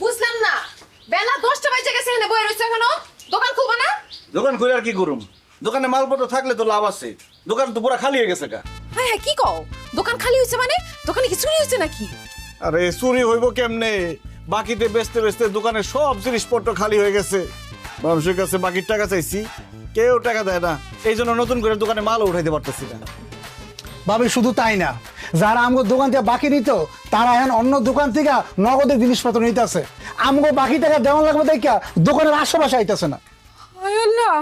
বুঝলাম না, বেলা 10টা বাজে গেছে, এখানে বইয়ে রইছো এখনো? দোকান খুলবা না? দোকান খুলে আর কি করুম? দোকানে মালপত্র থাকলে তো লাভ আছে, দোকান তো পুরো খালি হয়ে গেছে। হ্যাঁ হ্যাঁ, কি কও? দোকান খালি হইছে মানে? দোকানে কি চুরি হইছে নাকি? আরে চুরি হইব কেমনে? বাকিতে বেচতে বেচতে দোকানের সব জিনিসপত্র খালি হয়ে গেছে। মানুষের কাছে বাকির টাকা চাইছি, কেউ টাকা দেয় না, এই জন্য নতুন করে দোকানে মালও উঠাইতে পারতেছি না। ভাবি শুধু তাই না, যারা আমগো দোকান থেকে বাকি নিত তারা এখন অন্য দোকান থেকে নগদের জিনিসপত্র নিতেছে। আমগো বাকি টাকা দেওয়া লাগবে দেখা দোকানের আশেপাশে আইতেছে না। হায় আল্লাহ,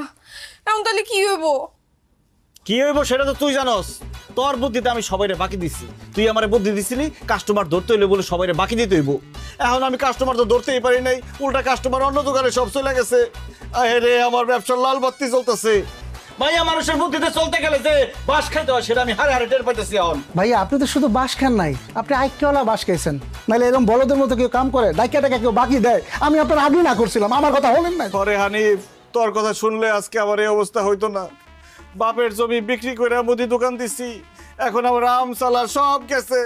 এখন তাহলে কি হইব? কি হইব সেটা তো তুই জানোস। তোর বুদ্ধিতে আমি সবাইরে বাকি দিছি, তুই আমারে বুদ্ধি দিছিলি কাস্টমার ধরতে হইলে বলে সবাইরে বাকি দিতে হইব। এখন আমি কাস্টমার তো ধরতেই পারি নাই, উল্টা কাস্টমার অন্য দোকানে সব চলে গেছে। আরে আমার ব্যবসার লাল বাতি জ্বলতেছে। ভাইয়া মানুষের বুদ্ধিতে চলতে গেলে যে বাস খাইতে হয় সেটা আমি হারে হারে টের পাইতেছি এখন। ভাইয়া আপনি তো শুধু বাস খান নাই, আপনি আইকিওয়ালা বাস খাইছেন। নাহলে এরকম বলদের মতো কেউ কাম করে ডাইকা টাকা কেউ বাকি দেয়? আমি আপনার আগেই না করছিলাম, আমার কথা হলেন না। আরে হানিফ, তোর কথা শুনলে আজকে আমার এই অবস্থা হইতো না। বাপের জমি বিক্রি করে মুদি দোকান দিছি, এখন আমার আম চালা সব গেছে।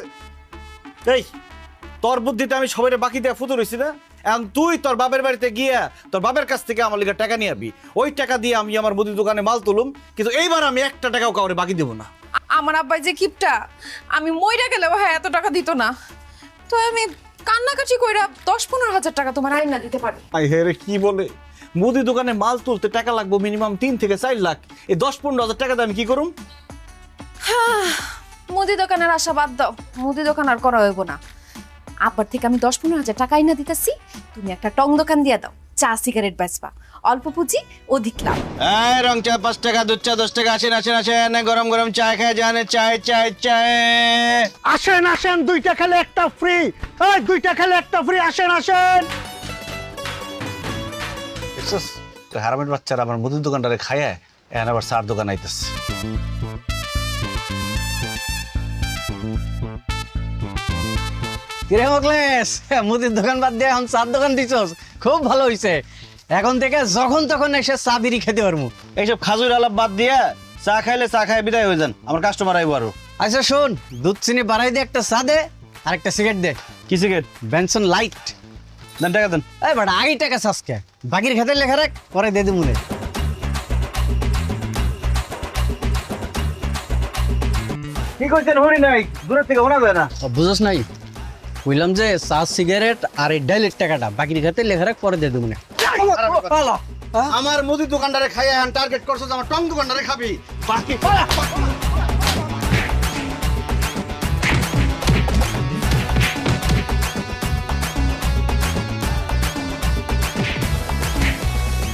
এই তোর বুদ্ধিতে আমি সবাই বাকি দেয়া ফুতুর হইছি না? এখন তুই তোর বাপের বাড়িতে গিয়া তোর বাপের কাছ থেকে আমার লিগে টাকা নিয়ে আবি, ওই টাকা দিয়ে আমি আমার মুদি দোকানে মাল তুলুম, কিন্তু এইবার আমি একটা টাকাও কাউরে বাকি দেবো না। আমার আব্বাই যে কিপটা, আমি মইরা গেলেও হ্যাঁ এত টাকা দিত না। তো আমি কান্নাকাটি কইরা 10-15 হাজার টাকা তোমার আইনা দিতে পারি। আই হে রে, কি বলে মুদি দোকানে মাল তুলতে টাকা লাগবে মিনিমাম 3 থেকে 4 লাখ। এই 10-15 হাজার টাকা দিয়ে আমি কি করুম? মুদি দোকানের আশা বাদ দাও, মুদি দোকান আর করা হইব না। আব্বার থেকে আমি 10-15 হাজার টাকা আইনা দিতেছি, তুমি একটা টং দোকান দিয়ে দাও, চা সিগারেট বেচবা, অল্প পুঁজি অধিক লাভ। এই রং চা 5 টাকা, দুধ চা 10 টাকা। আসেন আসেন আসেন, গরম গরম চা খেয়ে যান। চায় চায় চায়। আসেন আসেন, 2টা খেলে একটা ফ্রি। এই 2টা খেলে একটা ফ্রি, আসেন আসেন। দেখছস তো হারামের বাচ্চারা আমার মুদির দোকানটারে খায়, এখন আবার চার দোকান আইতেছে। কিরে মোকলেশ, মুদির দোকান বাদ দিয়ে এখন চার দোকান দিছস, খুব ভালো হইছে। এখন থেকে যখন তখন এসে চা বিড়ি খেতে পারবো। এইসব খাজুর আলাপ বাদ দিয়া চা খাইলে চা খাই বিদায় হয়ে যান, আমার কাস্টমার আইবো আরো। আচ্ছা শোন, দুধ চিনি বাড়াই দিয়ে একটা চা দে আর একটা সিগারেট দে। কি সিগারেট? Benson light. দেন টাকা দেন। এই বাড়া আগে টাকা চাষকে, বাকির খাতে লেখা রাখ, পরে দে দিমুনে। কি কইছেন হরি নাই, দূরের থেকে শোনা যায় না। বুঝছ নাই, কইলাম যে চা সিগারেট আর এই ডাইলের টাকাটা বাকির খাতে লেখা রাখ, পরে দে দিমুনে। আমার মুদি দোকানটারে খাইয়া এখন টার্গেট করছস, আমার টং দোকানটারে খাবি। বাকি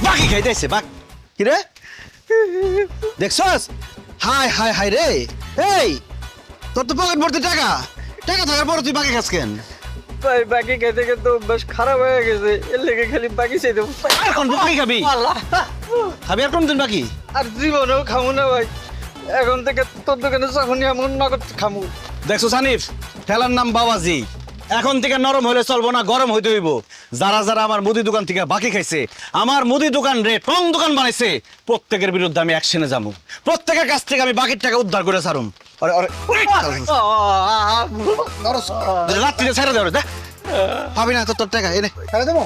বাকি খাইতেছে বাক। কি রে দেখছস? হাই হাই হাই রে, এই তোর তো পকেট ভর্তি টাকা, টাকা থাকার পর তুই বাকি খাস কেন? ভাই বাকি খেতে খেতে বেশ খারাপ হয়ে গেছে, এর লেগে খালি বাকি চাই দেবো। আর কোন বাকি খাবি? খাবি আর কোন দিন বাকি? আর জীবনেও খামু না ভাই, এখন থেকে তোর দোকানে যখনই এমন নগদ খামু। দেখছো সানিফ, ঠেলার নাম বাবাজি। এখন থেকে নরম হলে চলবো না, গরম হইতে হইব। যারা যারা আমার মুদি দোকান থেকে বাকি খাইছে, আমার মুদি দোকান রে টং দোকান বানাইছে, প্রত্যেকের বিরুদ্ধে আমি অ্যাকশনে যাবো। প্রত্যেকের কাছ থেকে আমি বাকির টাকা উদ্ধার করে ছাড়ুম। রাত্রিরে ছেড়ে দেওয়া পাবি না তোর টাকা, এনে ছেড়ে দেবো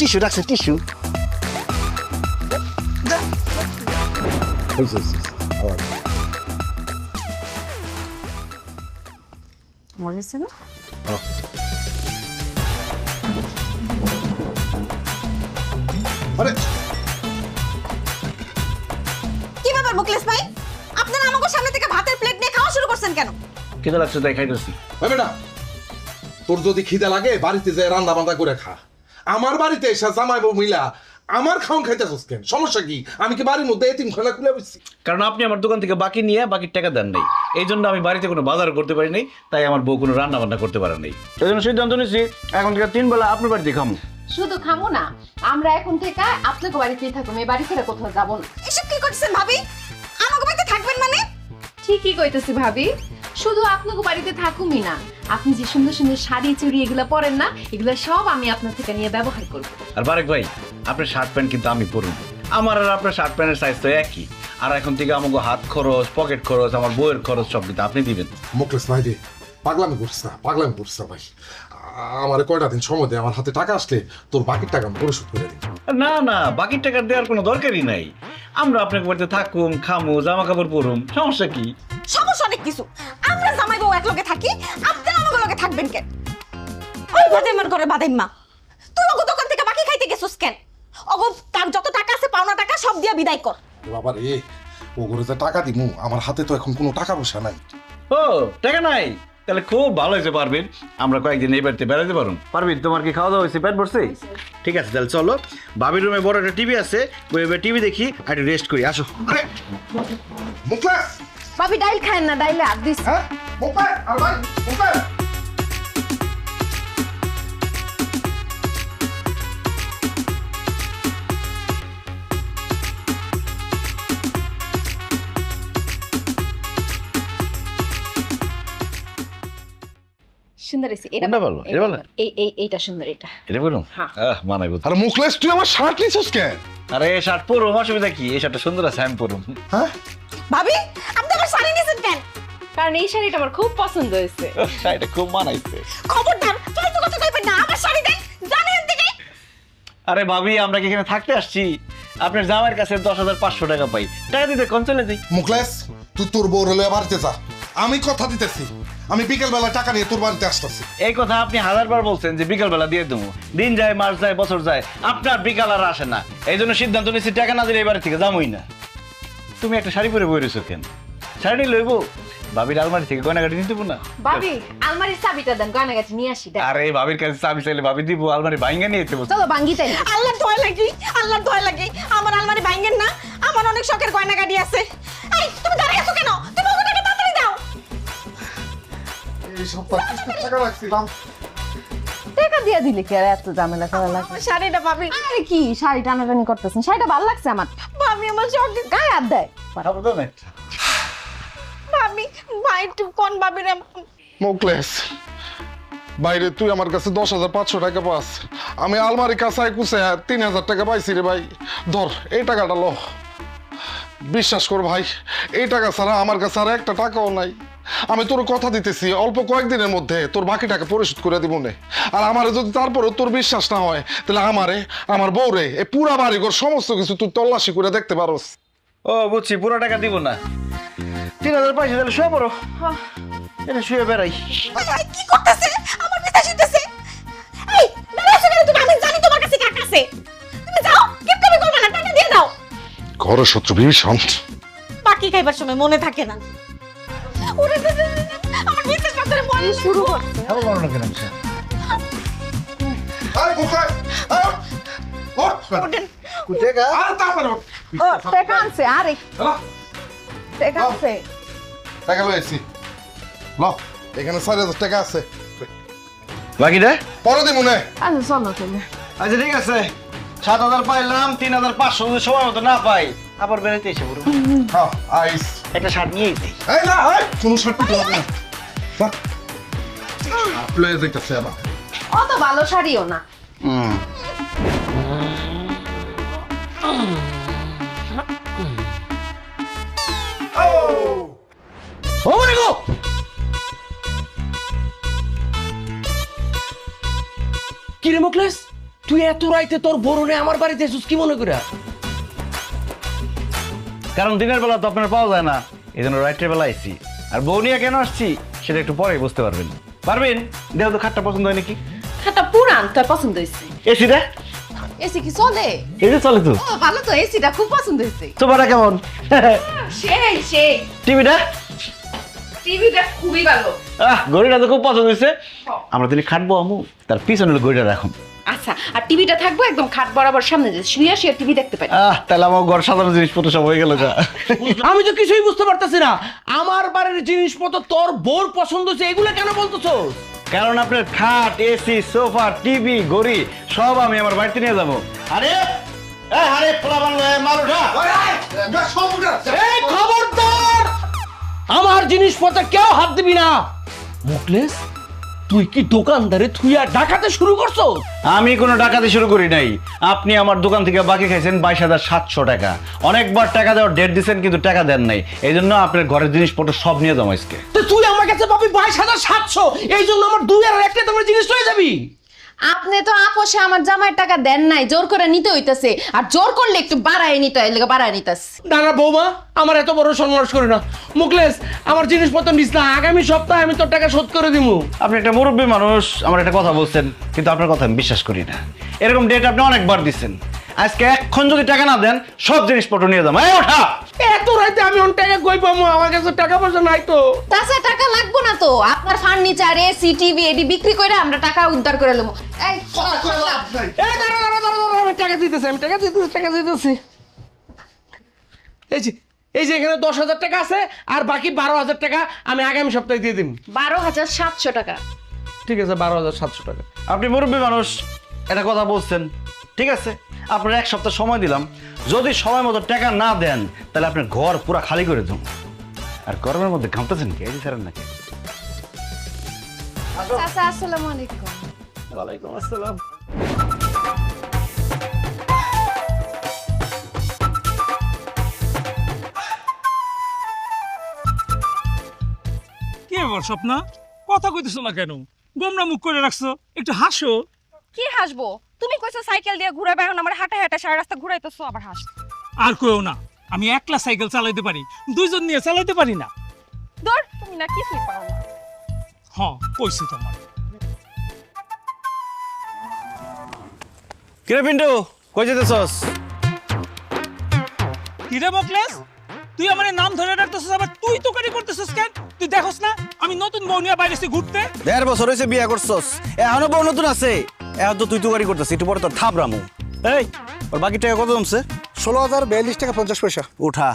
টিস্যু রাখছে, টিস্যু। মরেছে না? আরে কি ব্যাপার মুকলেশ ভাই, আপনারা আমাকে সামনে থেকে ভাতের প্লেট নিয়ে খাওয়া শুরু করছেন কেন? কেটে লাগছে তাই খাইতেছি। ভাই বেটা, তোর যদি খিদে লাগে বাড়িতে যায় রান্না বান্না করে খা। আমার বাড়িতে এসে জামাই বউ মিলা আমার খাওন খাইতেছস কেন? সমস্যা কি? আমি কি বাড়ির মধ্যে এতিমখানা খুলে বসছি? কারণ আপনি আমার দোকান থেকে বাকি নিয়ে বাকির টাকা দেন নাই, এই জন্য আমি বাড়িতে কোনো বাজার করতে পারি নাই, তাই আমার বউ কোনো রান্না বান্না করতে পারে নাই। এই জন্য সিদ্ধান্ত নিয়েছি এখন থেকে 3 বেলা আপনার বাড়িতে খামু। শুধু খামো না, আমরা এখন থেকে আপনাকে বাড়িতেই থাকবো, এই বাড়ি ছেড়ে কোথাও যাবো না। এসব কি করছেন ভাবি? আমাকে বাড়িতে থাকবেন মানে? ঠিকই কইতেছি ভাবি, শুধু আপনাকে বাড়িতে থাকুমি না, আপনি যে সুন্দর সুন্দর শাড়ি চুড়ি এগুলো পরেন না, এগুলো সব আমি আপনার থেকে নিয়ে ব্যবহার করব। আর বারেক ভাই, আপনার শার্ট প্যান্ট কিন্তু আমি পরব, আমার আর আপনার শার্ট প্যান্টের সাইজ তো একই। আর এখন থেকে আমাকে হাত খরচ, পকেট খরচ, আমার বইয়ের খরচ সব কিন্তু আপনি দিবেন। মুকলেশ ভাই রে, পাগলামি করছিস না, পাগলামি করছিস না ভাই। আমার কয়টা দিন সময় দে, আমার হাতে টাকা আসলে তোর বাকির টাকা আমি পরিশোধ করে দিই। না না, বাকির টাকা দেওয়ার কোনো দরকারই নাই। আমরা আপনাকে বাড়িতে থাকুম, খামু, জামা কাপড় পরুম, সমস্যা কি? সমস্যা অনেক কিছু। আমরা জামাই বউ এক লগে থাকি, আপনারা আমাকে লগে থাকবেন কেন? ওই বাদাইমার ঘরে বাদাইমা, তুই ওগো দোকান থেকে বাকি খাইতে গেছস কেন? ওগো তার যত টাকা আছে পাওনা টাকা সব দিয়া বিদায় কর। বাবা রে, ও করে যে টাকা দিমু আমার হাতে তো এখন কোনো টাকা পয়সা নাই। ও টাকা নাই, তাহলে খুব ভালো হয়েছে পারবেন, আমরা কয়েকদিন এই বাড়িতে বেড়াতে পারুন। পারবেন, তোমার কি খাওয়া দাওয়া হয়েছে, পেট ভরছে? ঠিক আছে তাহলে চলো, ভাবির রুমে বড় একটা টিভি আছে, ওই টিভি দেখি আর একটু রেস্ট করি, আসো। আরে মুখলেস, ভাবি ডাইল খায় না, ডাইলে হাত দিস। হ্যাঁ মুখলেস, আর ভাই মুখলেস। সুন্দর হয়েছে এটা। কোনটা ভালো? এটা ভালো? এইটা সুন্দর, এটা এটা বলুন, হ্যাঁ। মানাইব। আরে মুখলেস, তুই আমার শার্ট নিছিস কেন? আরে শার্ট পরো, অসুবিধা কি, এই শার্টটা সুন্দর আছে, আমি পরুম। হ্যাঁ ভাবি আপনি আমার শাড়ি নিয়েছেন কেন? কারণ এই শাড়িটা আমার খুব পছন্দ হয়েছে। শাড়িটা খুব মানাইছে। খবরদার ফালতু কথা কইবেন না, আমার শাড়ি দেন, জানেন থেকে। আরে ভাবি, আমরা কি এখানে থাকতে আসছি? আপনার জামাইয়ের কাছে 10,500 টাকা পাই, টাকা দিতে কোন চলে যাই। মুখলেস, তুই তোর বউ রেলে বাড়িতে যা, আমি কথা দিতেছি আমি বিকেল বেলা টাকা নিয়ে তোর বাড়িতে আসতেছি। এই কথা আপনি 1000বার বলছেন যে বিকাল বেলা দিয়ে দেবো, দিন যায়, মাস যায়, বছর যায়, আপনার বিকাল আর আসে না। এই জন্য সিদ্ধান্ত নিচ্ছি টাকা না দিলে এই বাড়ি থেকে যাবোই না। তুমি একটা শাড়ি পরে বই রয়েছো কেন? শাড়ি লইবো, ভাবির আলমারি থেকে গয়নাগাটি নিতে না। ভাবি আলমারির চাবিটা দেন, গয়নাগাটি নিয়ে আসি। আরে ভাবির কাছে চাবি চাইলে ভাবি দিব, আলমারি ভাঙ্গা নিয়ে যেতে বলছো। চলো ভাঙ্গি তাই। আল্লাহর দয়া লাগি, আল্লাহর দয়া লাগি, আমার আলমারি ভাঙেন না, আমার অনেক শখের গয়না গাড়ি আছে। এই তুমি দাঁড়িয়ে আছো কেন? তুমি ওকে টাকা তাড়াতাড়ি দাও। এই সপ্তাহ টাকা রাখছিলাম, টাকা দিয়ে দিলে কি আর এত ঝামেলা করা লাগে? আমার শাড়িটা ভাবি। আরে কি শাড়ি টানাটানি করতেছেন? শাড়িটা ভালো লাগছে আমার। ভাবি আমার শখের গায়ে হাত দেয়। ভাবি, ভাই একটু কোন ভাবি রে। মুখলেস বাইরে তুই আমার কাছে 10,500 টাকা পাস, আমি আলমারি কাছায় কুছে 3,000 টাকা পাইছি রে ভাই। ধর এই টাকাটা লো, বিশ্বাস কর ভাই, এই টাকা ছাড়া আমার কাছে আর একটা টাকাও নাই। আমি তোর কথা দিতেছি অল্প কয়েকদিনের মধ্যে তোর বাকি টাকা পরিশোধ করে দিব নে। আর আমারে যদি তারপরে তোর বিশ্বাস না হয় তাহলে আমারে, আমার বউরে, এই পুরা বাড়িঘর সমস্ত কিছু তুই তল্লাশি করে দেখতে পারোস। ও বুঝছি, পুরো টাকা দিব না, 3,000 পয়সা তাহলে শুয়ে পড়ো, এটা শুয়ে বেড়াই। কি করতেছে? আমার পিতা শুইতেছে। এই দাঁড়িয়ে আছো কেন তুমি? আমি জানি তোমার কাছে টাকা আছে, তুমি যাও, কিপটামি করবে না, টাকা দিয়ে দাও। ঘরের শত্রু ভীষণ, বাকি খাইবার সময় মনে থাকে না। ওরে আমার বিশ্বাস করতে মনে শুরু করছে। এমন করো না কেন? আরে মুখলেস, আয় ওঠ, ওঠেন। কুটেগা আর তারপর ওঠ। ও টাকা আনছে, আরে টাকা আনছে। টাকা লইছি ল, এখানে 4,000 টাকা আছে, বাকিটা পরে দিব নে। আচ্ছা চলো তাহলে। আচ্ছা ঠিক আছে, 7,000 পাইলাম, 3,500 যদি সময় মতো না পাই আবার বেড়াইতে এসে পড়বো। হ্যাঁ আইস, একটা শার্ট নিয়েই যাই। এই না এই কোন শর্ত তো না স্যার, আপলে যাইতাছে আবার। অত ভালো শাড়িও না। ও মনে গো, কি রে মুখলেস, তুই এত রাইতে তোর বরুণে আমার বাড়িতে এসেছিস কি মনে করে? কারণ দিনের বেলা তো আপনার পাওয়া যায় না, এই জন্য রাত্রের বেলা আইসি। আর বউ নিয়ে কেন আসছি সেটা একটু পরে বুঝতে পারবেন। পারবেন, দেহ তো খাটটা পছন্দ হয় নাকি? খাতা পুরান, তোর পছন্দ হয়েছে? এসিটা এসি কি চলে? এই যে চলে তো। ও ভালো তো, এসিটা খুব পছন্দ হয়েছে। সোফাটা কেমন? সেই সেই। টিভিটা টিভিটা খুবই ভালো। ঘড়িটা তো খুব পছন্দ হয়েছে। আমরা তিনি খাটবো আমু, তার পিছনে ঘড়িটা রাখুন। আচ্ছা, আর টিভিটা থাকবো একদম খাট বরাবর সামনে, যে শুয়ে শুয়ে টিভি দেখতে পারি। তাহলে আমার ঘর সাজানো জিনিসপত্র সব হয়ে গেল। আমি তো কিছুই বুঝতে পারতেছি না, আমার বাড়ির জিনিসপত্র তোর বোর পছন্দ হচ্ছে, এগুলো কেন বলতেছো? কারণ আপনার খাট, এসি, সোফা, টিভি, ঘড়ি সব আমি আমার বাড়িতে নিয়ে যাবো। আরে আরে পোলাপান মাল উঠা। এই খবরদার, আমার জিনিসপত্রে কেউ হাত দিবি না। মুখলেস, তুই কি দোকানদারে থুইয়া ডাকাতে শুরু করছো? আমি কোনো ডাকাতি শুরু করি নাই। আপনি আমার দোকান থেকে বাকি খাইছেন 22,700 টাকা। অনেকবার টাকা দেওয়ার ডেট দিচ্ছেন কিন্তু টাকা দেন নাই, এই জন্য আপনার ঘরের জিনিসপত্র সব নিয়ে যাবো আজকে। তো তুই আমার কাছে পাবি 22,700, এই জন্য আমার 2 আর 1 তোমার জিনিস লয়ে যাবি? আপনি তো আপোষে আমার জামাইয়ের টাকা দেন নাই, জোর করে নিতে হইতাছে। আর জোর করলে একটু বাড়ায় নিতে হয়, এলাকা বাড়ায় নিতাছে। না না বৌমা, আমার এত বড় সন্ন্যাস করে না। মুখলেস, আমার জিনিসপত্র নিস না, আগামী সপ্তাহে আমি তোর টাকা শোধ করে দিব। আপনি একটা মুরব্বী মানুষ, আমার একটা কথা বলছেন, কিন্তু আপনার কথা আমি বিশ্বাস করি না। এরকম ডেট আপনি অনেকবার দিচ্ছেন, আজকে এক্ষণ যদি টাকা না দেন সব জিনিসপত্র নিয়ে যাবো। এই ওঠা! এত রাতে আমি অন টাকা কই পাবো? আমার কাছে টাকা পয়সা নাই তো। তাছাড়া টাকা লাগবো না তো, আপনার ফার্নিচার এসি টিভি এডি বিক্রি করে আমরা টাকা উদ্ধার করে নেবো। এই এই দাঁড়া, আমি টাকা দিতেছি, টাকা দিতেছি। এই যে এখানে 10,000 টাকা আছে, আর বাকি 12,000 টাকা আমি আগামী সপ্তাহে দিয়ে দিন। 12,700 টাকা। ঠিক আছে, 12,700 টাকা। আপনি মুরব্বী মানুষ, এটা কথা বলছেন, ঠিক আছে, আপনার 1 সপ্তাহ সময় দিলাম। যদি সময় মতো টাকা না দেন তাহলে আপনার ঘর পুরো খালি করে দেবো। আর গরমের মধ্যে ঘামতেছেন কি? এই ছাড়েন নাকি? চাচা আসসালামু আলাইকুম। ওয়ালাইকুম আসসালাম। কি ব্যাপার স্বপ্না, কথা কইতেছো না কেন? গোমরা মুখ করে রাখছো, একটু হাসো। কি হাসবো? তুমি কইছো সাইকেল দিয়ে ঘুরে বেড়াও, আমার হাঁটা হাঁটা সারা রাস্তা ঘুরাইতেছো, আবার হাস। আর কইও না, আমি একলা সাইকেল চালাইতে পারি, দুইজন নিয়ে চালাইতে পারি না। ধর, তুমি না কিছুই পারো না। হ্যাঁ, কইছি তোমার। কিরে পিন্টু, কই যেতেছস? কিরে মোকলেস, তুই আমার নাম ধরে রাখতেছিস, আবার তুই তোকারি করতেছিস কেন? তুই দেখোস না আমি নতুন বউ নিয়ে বাইরে ঘুরতে? 1.5 বছর হয়েছে বিয়ে করছস, এখনো বউ নতুন আছে? এখন তো তুই তুকারি করতেছিস, একটু পরে তোর থাপড়ামু। এই, ওর বাকি টাকা কত জমছে? 16,042 টাকা 50 পয়সা। উঠা।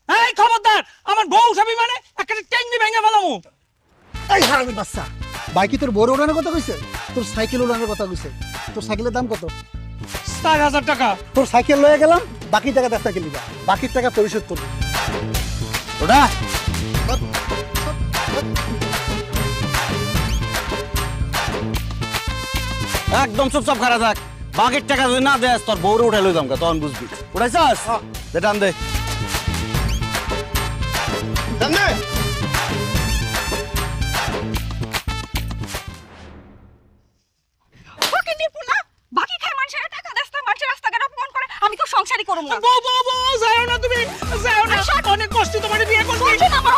এই খবরদার, আমার বউ উঠাবি মানে একটা টেঙ্গি ভেঙে ফেলামু। এই হারামির বাচ্চা, বাইকে তোর বড় উড়ানোর কথা কইছে, তোর সাইকেল উড়ানোর কথা কইছে। তোর সাইকেলের দাম কত? 4,000 টাকা। তোর সাইকেল লয়ে গেলাম, বাকি টাকা 10 টাকা নিবা, বাকির টাকা পরিশোধ করবি। ওটা একদম চুপচাপ খারা থাক। বাকির টাকা যদি না দেস তোর বউরে উঠাই লই যামকা, তখন বুঝবি। উঠাইছাস? দে টান দে। টান দে। ওকে নিপুনা, বাকি খায় মানুষের টাকা দেস্তা, মানুষের রাস্তাঘাটে অপমান করে, আমি তো সংসারই করব না। বউ বউ বউ, যাও না তুমি, যাও না। অনেক কষ্ট তোমার বিয়ে করতে,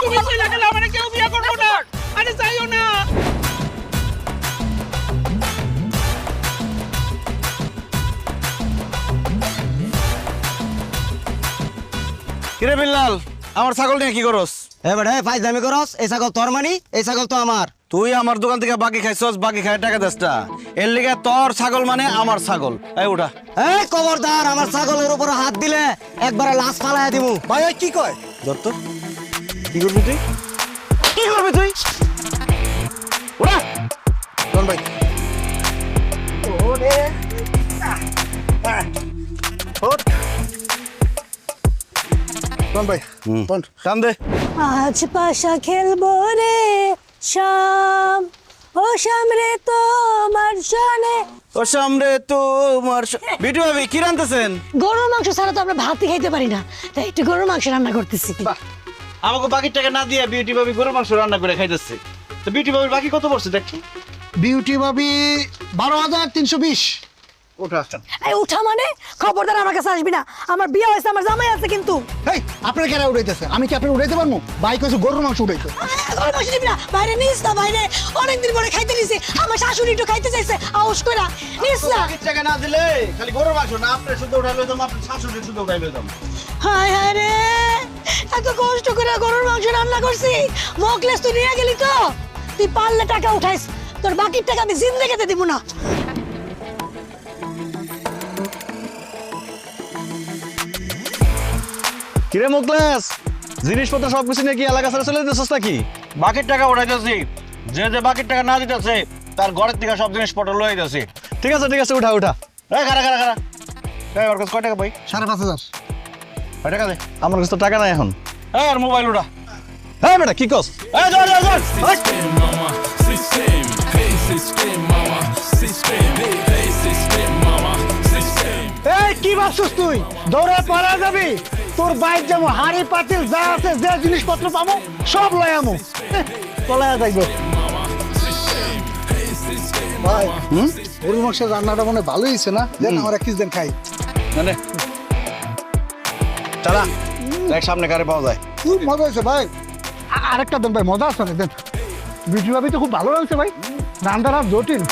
তুমি চলে গেলে আমার কেউ বিয়ে করবো না। আরে যাইও না। কিরে বিল্লাল, আমার ছাগল নিয়ে কি করস? এবারে ফাইজলামি করস, এই ছাগল তোর মানি, এই ছাগল তো আমার। তুই আমার দোকান থেকে বাকি খাইছস, বাকি খাই টাকা দেস না। এর লিগে তোর ছাগল মানে আমার ছাগল। এই উঠা। এই খবরদার, আমার ছাগলের উপর হাত দিলে একবারে লাশ ফালাইয়া দিমু। ভাই ওই কি কয়? দত্ত, কি করবি তুই? কি করবি তুই? উঠা। কোন ভাই? ওরে কোন ভাই? কোন? টান দে। আজ পাশা খেলবো রে শাম, ও শাম রে তোমার জানে। ও সামনে তোমার বিটু ভাবি কি রান্তেছেন? গরুর মাংস ছাড়া তো আমরা ভাতই খাইতে পারি না, তাই একটু গরুর মাংস রান্না করতেছি। আমাকে বাকি টাকা না দিয়ে বিউটি ভাবি গরুর মাংস রান্না করে খাইতেছে। তো বিউটি ভাবির বাকি কত পড়ছে দেখছি? বিউটি ভাবি 12,320। ওঠা। এই উঠা মানে? খবরদার আমার কাছে আসবি না, আমার বিয়ে হয়েছে, আমার জামাই আছে কিন্তু। এই আপনার কেন উড়াইতেছে? আমি কি আপনার উড়াইতে পারবো? বাইক হয়েছে গরুর মাংস উড়াইতে। গরুর মাংস নিবি না, বাইরে নিস না, বাইরে অনেকদিন পরে খাইতে নিছি, আমার শাশুড়ি একটু খাইতে চাইছে, আউস কইরা নিস না। বাকি টাকা না দিলে খালি গরুর মাংস না, আপনি শুধু উঠাই লইতাম, আপনি শাশুড়ি শুধু উঠাই লইতাম। হায় হায় রে, এত কষ্ট করে গরুর মাংস রান্না করছি, মোকলেস তুই নিয়ে গেলি তো? তুই পারলে টাকা উঠাইস, তোর বাকির টাকা আমি জিন্দেগিতে দিব না। কিরে মুকলেস, জিনিসপত্র সবকিছু নিয়ে কি এলাকা ছেড়ে চলে যেতেছস নাকি? বাকির টাকা উঠাইতেছি, যে যে বাকির টাকা না দিতেছে তার ঘরের থেকে সব জিনিসপত্র লয়ে যাচ্ছে। ঠিক আছে ঠিক আছে, উঠা উঠা। এই খারা খারা খারা, এই ওর কাছে কয় টাকা পাই? 5,500। কয় টাকা দে? আমার কাছে তো টাকা নাই এখন। এই আর মোবাইল উঠা। এই বেটা কি কস? এই যা যা যা। এই কি ভাবছিস তুই? দৌড়ে পালা যাবি? তোর বাইক যেমন হাড়ি পাতিল যা আছে, যে জিনিসপত্র পাবো সব লয় আমো, পলায়া যাইব। ভাই গরুর মাংসের রান্নাটা মনে হয় ভালোই হয়েছে না? দেন আমার 1 দিন খাই। মানে চালা দেখ সামনে কারে পাওয়া যায়। খুব মজা হয়েছে ভাই। আরেকটা দেন ভাই, মজা আছে না? দেন। বিউটি ভাবি তো খুব ভালো লাগছে ভাই, রান্নার হাত জটিল।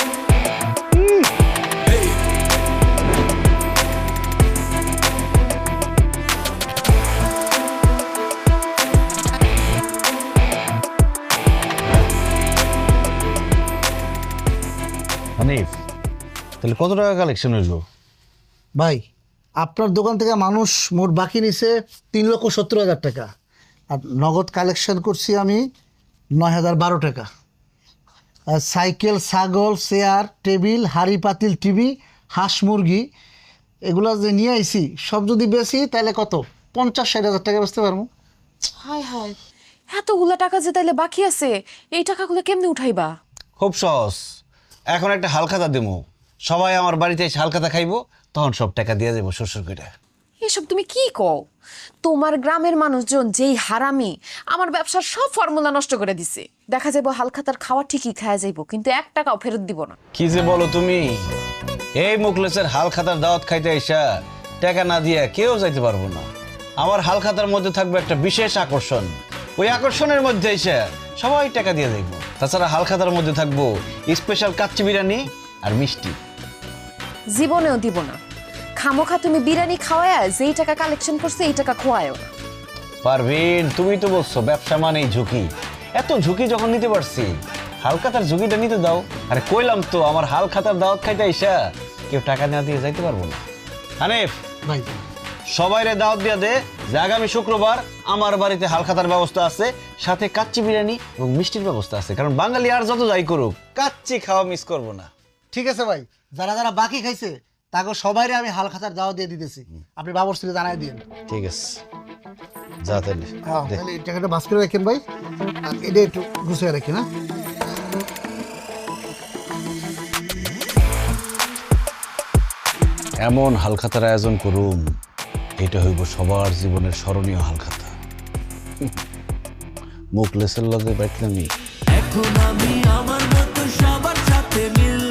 হানিফ, তাহলে কত টাকা কালেকশন হইলো? ভাই আপনার দোকান থেকে মানুষ মোট বাকি নিছে 3,70,000 টাকা, আর নগদ কালেকশন করছি আমি 9,012 টাকা। আর সাইকেল, ছাগল, চেয়ার, টেবিল, হাড়ি পাতিল, টিভি, হাঁস মুরগি এগুলা যে নিয়ে আইছি সব যদি বেশি তাহলে কত 50-60,000 টাকা বেচতে পারবো। হায় হায়, এতগুলা টাকা যে তাইলে বাকি আছে, এই টাকাগুলো কেমনে উঠাইবা? খুব সহজ, এখন একটা হালখাতা দেবো, সবাই আমার বাড়িতে এসে হালখাতা খাইবো, তখন সব টাকা দিয়ে দেবো শ্বশুর করে। এসব তুমি কি কও? তোমার গ্রামের মানুষজন যেই হারামি, আমার ব্যবসার সব ফর্মুলা নষ্ট করে দিছে। দেখা যাবো হালখাতার খাওয়া ঠিকই খাওয়া যাইবো, কিন্তু 1 টাকাও ফেরত দিব না। কি যে বলো তুমি, এই মুখলেসের হালখাতার দাওয়াত খাইতে আইসা টাকা না দিয়া কেউ যাইতে পারবো না। আমার হালখাতার মধ্যে থাকবে একটা বিশেষ আকর্ষণ, ওই আকর্ষণের মধ্যে এসে সবাই টাকা দিয়ে দেখবো। তাছাড়া হালখাতার মধ্যে থাকবো স্পেশাল কাচ্চি বিরিয়ানি আর মিষ্টি। জীবনেও দিব না। খামোখা তুমি বিরিয়ানি খাওয়ায় যেই টাকা কালেকশন করছে এই টাকা খোয়ায়ও না। পারভিন, তুমি তো বলছো ব্যবসা মানেই ঝুঁকি, এত ঝুঁকি যখন নিতে পারছি হালখাতার ঝুঁকিটা নিতে দাও। আরে কইলাম তো আমার হালখাতার দাওয়াত খাইতে আইসা কেউ টাকা না দিয়ে যাইতে পারবো না। হানিফ ভাই সবাইরে দাওয়াত দিয়া দে যে আগামী শুক্রবার আমার বাড়িতে হালখাতার ব্যবস্থা আছে, সাথে কাচ্চি বিরিয়ানি এবং মিষ্টির ব্যবস্থা আছে, কারণ বাঙালি আর যত যাই করুক কাচ্চি খাওয়া মিস করবো না। ঠিক আছে ভাই, যারা যারা বাকি খাইছে তাকে সবাইরে আমি হালখাতার দাওয়া দিয়ে দিতেছি, আপনি বাবরসিকে জানাই দিন। ঠিক আছে, যা তাহলে। হ্যাঁ তাহলে এই টাকাটা বাস করে রাখেন ভাই, আর এটা একটু গুছিয়ে রাখেন। হ্যাঁ এমন হালখাতার আয়োজন করুম, এটা হইব সবার জীবনের স্মরণীয় হালখাতা। মুখলেসের লগে বাইটলামি। এখন আমি আমার মতো সবার সাথে মিল,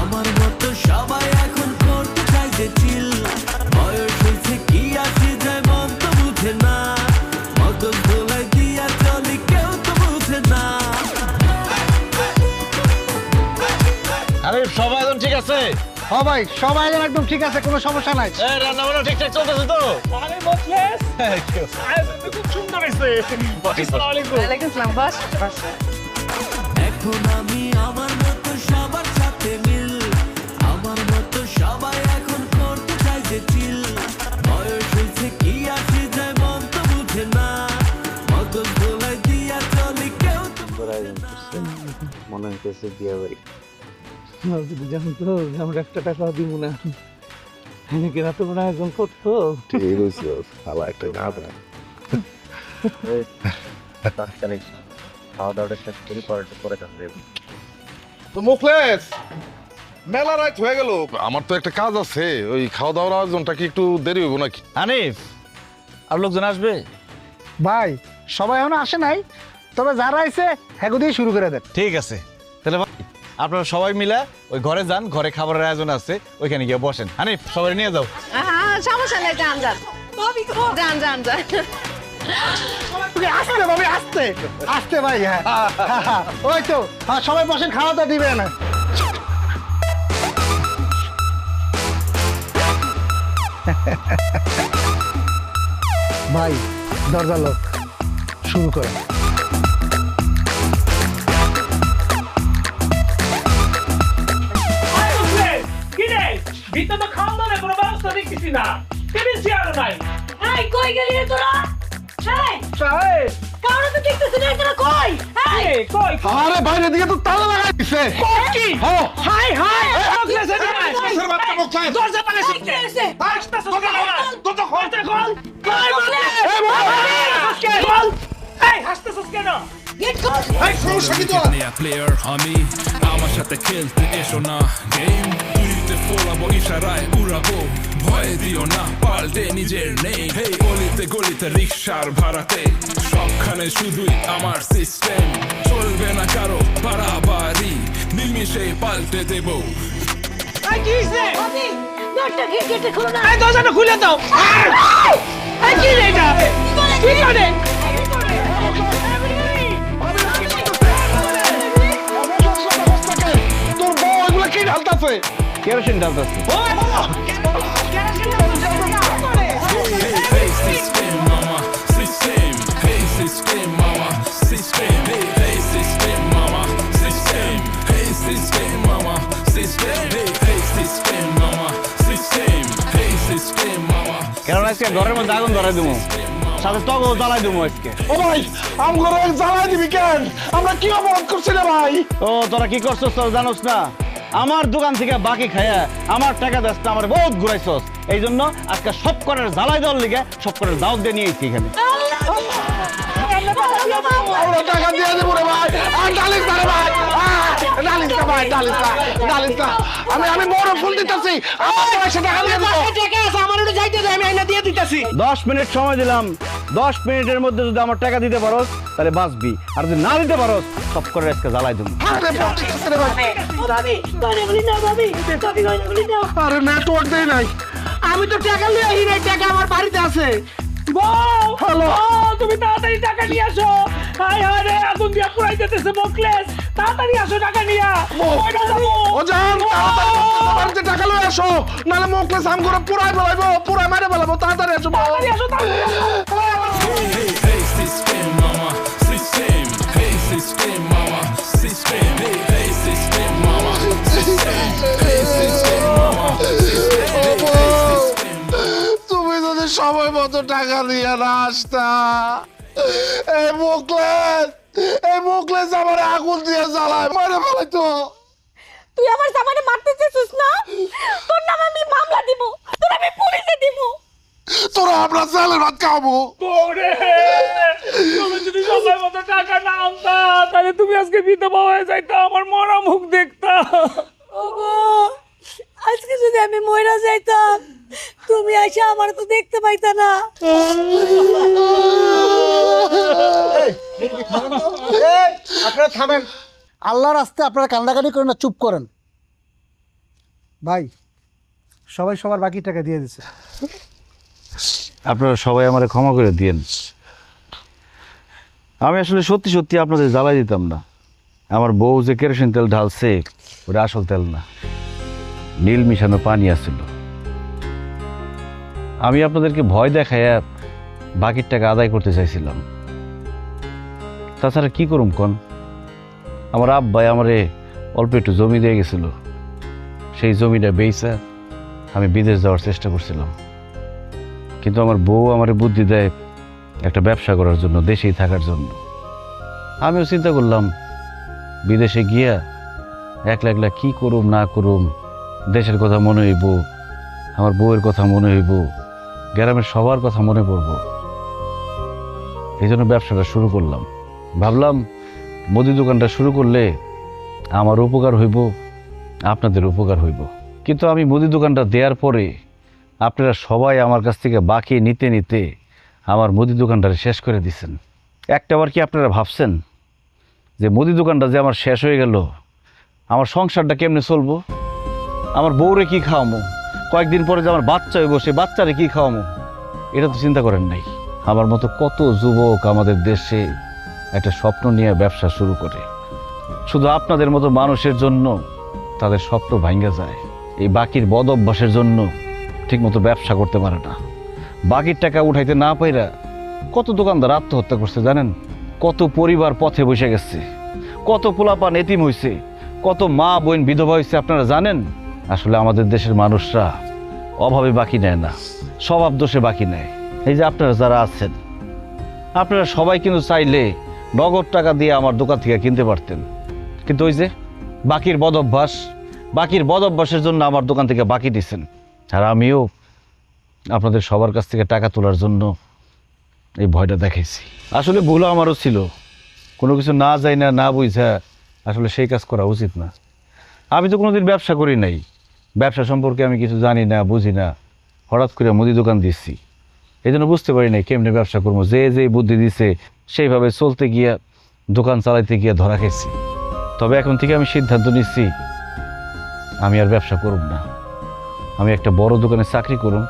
আমার মতো সবাই এখন করতে চাই যে চিল। বয়স হয়েছে কি আসে যায় মন তো বুঝে না, মগজ দোলাই দিয়া চলি কেউ তো বুঝে না। আরে সবাই একদম ঠিক আছে? হ্যাঁ ভাই সবাই একদম ঠিক আছে, কোনো সমস্যা নাই। রান্না বান্না ঠিকঠাক চলতেছে তো? আরে মোখলেস, আয়োজনটা খুব সুন্দর হয়েছে। আসসালামু আলাইকুম। ওয়ালাইকুম আসসালাম, বস। এখন আমি আমার মতো সবার সাথে মিল, আমার মতো সবাই এখন করতে চাই যে চিল। বয়স হয়েছে কি আসে যায় মন তো বুঝে না, মগজ দোলাই দিয়া চলি কেউ তো মনে হইতেছে বিয়ে বাড়ি। জানো তো আমরা 1 টাকাও দিব না, কেনা তো মনে আয়োজন করতো। ঠিক হয়েছে, ভালো একটা গাধা। খাওয়া দাওয়াটা শেষ করি, পরে যাবে। তো মুখলেস, মেলা রাত হয়ে গেল, আমার তো একটা কাজ আছে, ওই খাওয়া দাওয়ার আয়োজনটা কি একটু দেরি হইব নাকি? হানিফ, আর লোকজন আসবে? ভাই সবাই এখনো আসে নাই, তবে যারা আইছে হ্যাগো দিয়ে শুরু করে দেন। ঠিক আছে, তাহলে আপনারা সবাই মিলে ওই ঘরে যান, ঘরে খাবারের আয়োজন আছে, ওইখানে গিয়ে বসেন। হানিফ সবাই নিয়ে যাও। সমস্যা নেই, যান যান যান যান যান। আসতে ভাবি, আসতে আসতে ভাই। হ্যাঁ ওই তো, হ্যাঁ সবাই বসেন, খাওয়া দাওয়া দিবেন। ভাই দরজা লোক, শুরু করেন। কি রে, ভিতরে তো খাওয়া দাওয়ার কোনো ব্যবস্থা দেখতেছি না, টেবিল চেয়ারও নাই। এই কই গেলি রে তোরা? এই সাহেব, কারো তো দেখতেছ না, তোরা কই? এই কই আরে বাইরে দিকে তো তালা লাগাই দিছে। কি? হাই হাই, মোখলেস এদিকে আয়। দরজা পালে এই কে এসে? আসতেছে কেন? দরজা খোল, খোল। কই বলে? খোল। এই হাসতেছিস কেন? গেট খোল। nya player আমি আমার সাথে খেলতে এসো না গেম তুইতে ফোলাবো ইশারায় উড়াবো ভয় দিও না পাল্টে নিজের নেই হেই গলিতে গলিতে রিকশার ভাড়াতে সবখানে শুধুই আমার সিস্টেম চলবে না কারো বাড়াবাড়ি নিমিষে পাল্টে দেবো। এই কি হইছে? ভাবি দরজা গেটে খোলো না। এই দরজাটা খুলে দাও। এই কি রে এটা? কি করে? তোর বউ এগুলো কি ঢালতাছে? Kerosene ঢালতেছে। Hey system mama system hey system mama system hey system mama system hey system mama system কারণ আজকে ঘরের মধ্যে আগুন ধরাই দেবো, সাথে তগও জ্বালাই দেবো আজকে। ও ভাই আমগুলো জ্বালাই দিবি কেন? আমরা কি অপরাধ করছি রে ভাই? ও তোরা কি করছস তোরা জানোস না? আমার দোকান থেকে বাকি খায়া আমার টাকা দাস আমার বহুত ঘুরাইছস, এই জন্য আজকে সব করার জ্বালাই দেওয়ার লিগে সব করার দাওয়াত দিয়ে নিয়েছি এখানে। আমরা টাকা দিয়ে দেবো রে ভাই। আর ডালিস না রে ভাই, ডালিস না ভাই, ডালিস না, ডালিস না। আমি বড় ফুল দিতেছি, আমার পয়সা টাকা দিয়ে দেবো। 10 মিনিট সময় দিলাম, 10 মিনিটের মধ্যে যদি আমার টাকা দিতে পারোস তাহলে বাঁচবি, আর যদি না দিতে পারোস সব করে আজকে জ্বালাই দেবো। আরে নেটওয়ার্ক দেই নাই। আমি তো টাকা নিয়ে আহি নাই, টাকা আমার বাড়িতে আছে। হ্যালো, তুমি তাড়াতাড়ি টাকা নিয়ে আসো। হায় হায় রে, আগুন দিয়া পুরাই দিতেছে মোকলেস, তাড়াতাড়ি আসো টাকা নিয়া। ও জান, তাড়াতাড়ি টাকা লয়ে আসো, নালে মোকলেস আমগুলো পুরাই ফেলাইবো, পুরাই মারে ফেলাবো। তাড়াতাড়ি আসো, তাড়াতাড়ি আসো। Hey system mama, system. Hey system mama, system. Hey system mama, system. Hey system mama, system. তুমি যদি সময় মতো টাকা দিয়ে না আসতা, এই মোকলেস আমার আগুন দিয়ে জ্বালায় মারে ফেলাইতো। তুই আমার জামাইরে মারতে চাইছিস না? তোর নামে আমি মামলা দিব, তোর আমি পুলিশে দিব। তোরা আমরা চালের ভাত খাবো। তুমি যদি সময় মতো টাকা না আনতা তাহলে তুমি আজকে বিধবা হয়ে যাইতা, আমার মরা মুখ দেখতা। ওগো, আজকে যদি আমি মইরা যাইতাম তুমি আইসা আমার তো দেখতে পাইতা না। আপনারা থামেন, আল্লাহর রাস্তায় আপনারা কান্দাকাটি করেন না, চুপ করেন। ভাই সবাই সবার বাকি টাকা দিয়ে দিছে। আপনারা সবাই আমারে ক্ষমা করে দিয়েন। আমি আসলে সত্যি সত্যি আপনাদের জ্বালাই দিতাম না। আমার বউ যে কেরোসিন তেল ঢালছে ওটা আসল তেল না, নীল মিশানো পানি আছিল। আমি আপনাদেরকে ভয় দেখাইয়া বাকির টাকা আদায় করতে চাইছিলাম। তাছাড়া কি করুম কোন, আমার আব্বাই আমারে অল্প একটু জমি দিয়ে গেছিল, সেই জমিটা বেচা আমি বিদেশ যাওয়ার চেষ্টা করছিলাম। কিন্তু আমার বউ আমারে বুদ্ধি দেয় একটা ব্যবসা করার জন্য, দেশেই থাকার জন্য। আমিও চিন্তা করলাম বিদেশে গিয়া একলা একলা কী করুম না করুম, দেশের কথা মনে হইব, আমার বউয়ের কথা মনে হইব, গ্রামের সবার কথা মনে পড়ব। এই জন্য ব্যবসাটা শুরু করলাম। ভাবলাম মুদি দোকানটা শুরু করলে আমার উপকার হইব, আপনাদের উপকার হইব। কিন্তু আমি মুদি দোকানটা দেওয়ার পরে আপনারা সবাই আমার কাছ থেকে বাকি নিতে নিতে আমার মুদি দোকানটা শেষ করে দিচ্ছেন। একটাবার কি আপনারা ভাবছেন যে মুদি দোকানটা যে আমার শেষ হয়ে গেল, আমার সংসারটা কেমনে চলবো? আমার বউরে কি খাওয়ামো? কয়েকদিন পরে যে আমার বাচ্চা হইব, সে বাচ্চারে কি খাওয়ামো? এটা তো চিন্তা করেন নাই। আমার মতো কত যুবক আমাদের দেশে একটা স্বপ্ন নিয়ে ব্যবসা শুরু করে, শুধু আপনাদের মতো মানুষের জন্য তাদের স্বপ্ন ভাঙ্গা যায়। এই বাকির বদ অভ্যাসের জন্য ঠিকমতো ব্যবসা করতে পারে না। বাকির টাকা উঠাইতে না পাইরা কত দোকানদার আত্মহত্যা করছে জানেন? কত পরিবার পথে বসে গেছে, কত পোলাপান এতিম হয়েছে, কত মা বোন বিধবা হয়েছে আপনারা জানেন? আসলে আমাদের দেশের মানুষরা অভাবে বাকি নেয় না, স্বভাব দোষে বাকি নেয়। এই যে আপনারা যারা আছেন, আপনারা সবাই কিন্তু চাইলে নগদ টাকা দিয়ে আমার দোকান থেকে কিনতে পারতেন, কিন্তু ওই যে বাকির বদ অভ্যাসের জন্য আমার দোকান থেকে বাকি দিচ্ছেন। আর আমিও আপনাদের সবার কাছ থেকে টাকা তোলার জন্য এই ভয়টা দেখাইছি। আসলে ভুল আমারও ছিল, কোনো কিছু না যাই না বুঝা আসলে সেই কাজ করা উচিত না। আমি তো কোনোদিন ব্যবসা করি নাই, ব্যবসা সম্পর্কে আমি কিছু জানি না বুঝি না, হঠাৎ করে মুদি দোকান দিচ্ছি। এই জন্য বুঝতে পারি নাই কেমনে ব্যবসা করবো। যে বুদ্ধি দিছে সেইভাবে চলতে গিয়া, দোকান চালাইতে গিয়া ধরা খেয়েছি। তবে এখন থেকে আমি সিদ্ধান্ত নিচ্ছি আমি আর ব্যবসা করব না। আমি একটা বড় দোকানে চাকরি করুম,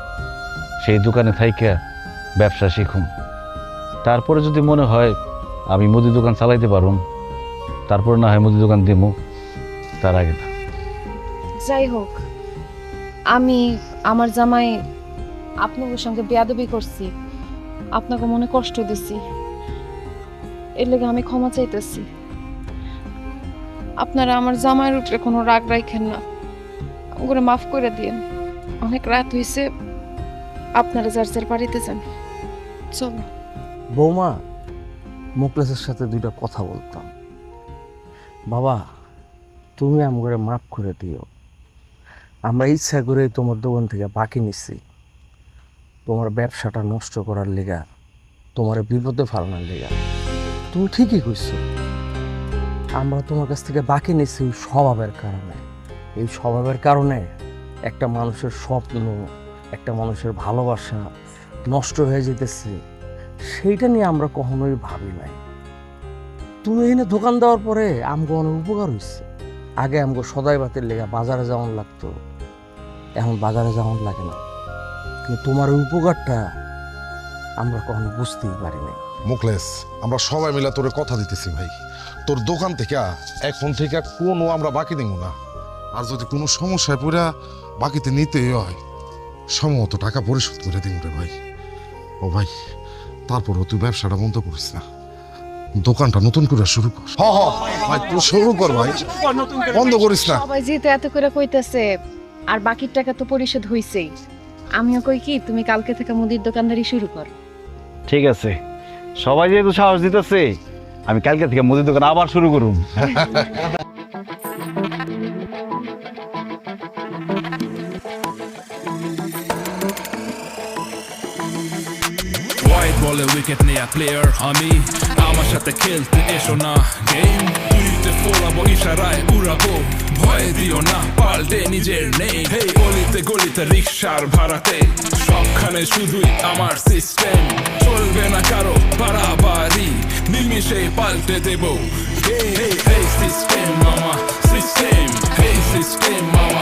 সেই দোকানে থাইকা ব্যবসা শিখুম। তারপরে যদি মনে হয় আমি মুদি দোকান চালাইতে পারুম, তারপরে না হয় মুদি দোকান দিমু, তার আগে না। যাই হোক, আমি আমার জামাই আপনাদের সঙ্গে বেয়াদবি করছি, আপনাকে মনে কষ্ট দিছি, এর লেগে আমি ক্ষমা চাইতেছি। আপনারা আমার জামাইয়ের উপরে কোনো রাগ রাখেন না, ওগুলো মাফ করে দিন। অনেক রাত হয়েছে, আপনারা যার যার বাড়িতে যান, চলো। বৌমা, মুকলেসের সাথে দুইটা কথা বলতাম। বাবা, তুমি আমাকে মাফ করে দিও। আমরা ইচ্ছা করে তোমার দোকান থেকে বাকি নিচ্ছি, তোমার ব্যবসাটা নষ্ট করার লেগা, তোমার বিপদে ফালানোর লেগা। তুমি ঠিকই কইছো, আমরা তোমার কাছ থেকে বাকি নিচ্ছি ওই স্বভাবের কারণে। এই স্বভাবের কারণে একটা মানুষের স্বপ্ন, একটা মানুষের ভালোবাসা নষ্ট হয়ে যেতেছে, সেইটা নিয়ে আমরা কখনোই ভাবি নাই। তুমি এখানে দোকান দেওয়ার পরে আমগো অনেক উপকার হয়েছে। আগে আমগো সদাই বাতের লেগা বাজারে যাওয়ান লাগতো, এখন বাজারে যাওয়ান লাগে না। কিন্তু তোমার ওই উপকারটা আমরা কখনো বুঝতেই পারি নাই। মুকলেশ, আমরা সবাই মিলে তোরে কথা দিতেছি ভাই, তোর দোকান থেকে এখন থেকে কোনো আমরা বাকি দিব না। আর যদি কোনো সমস্যায় পড়া বাকিতে নিতেই হয়, সম্ভবত টাকা পরিশোধ করে দিব রে ভাই। ও ভাই, তারপরও তুই ব্যবসাটা বন্ধ করিস না, দোকানটা নতুন করে শুরু কর। ভাই তুই শুরু কর ভাই, বন্ধ করিস না। সবাই যেহেতু এত করে কইতেছে, আর বাকির টাকা তো পরিশোধ হইছেই, আমিও কই কি তুমি কালকে থেকে মুদির দোকানদারি শুরু কর। ঠিক আছে, সবাই যেহেতু সাহস দিতেছে, আমি কালকে থেকে মুদির দোকান আবার শুরু করুম। হোয়াইট বলে উইকেট নেয়া প্লেয়ার আমি, আমার সাথে খেলতে এসো না গেম, তুইতে ফোলাবো ইশারায় উড়াবো, ভয় দিও না পাল্টে নিজের নেই। হেই গলিতে গলিতে রিক্সার ভাড়াতে, সবখানে শুধুই আমার সিস্টেম, চলবে না কারো বাড়াবাড়ি, নিমিশে পাল্টে দেবো। হেই সিস্টেম মামা, সিস্টেম, হেই সিস্টেম মামা।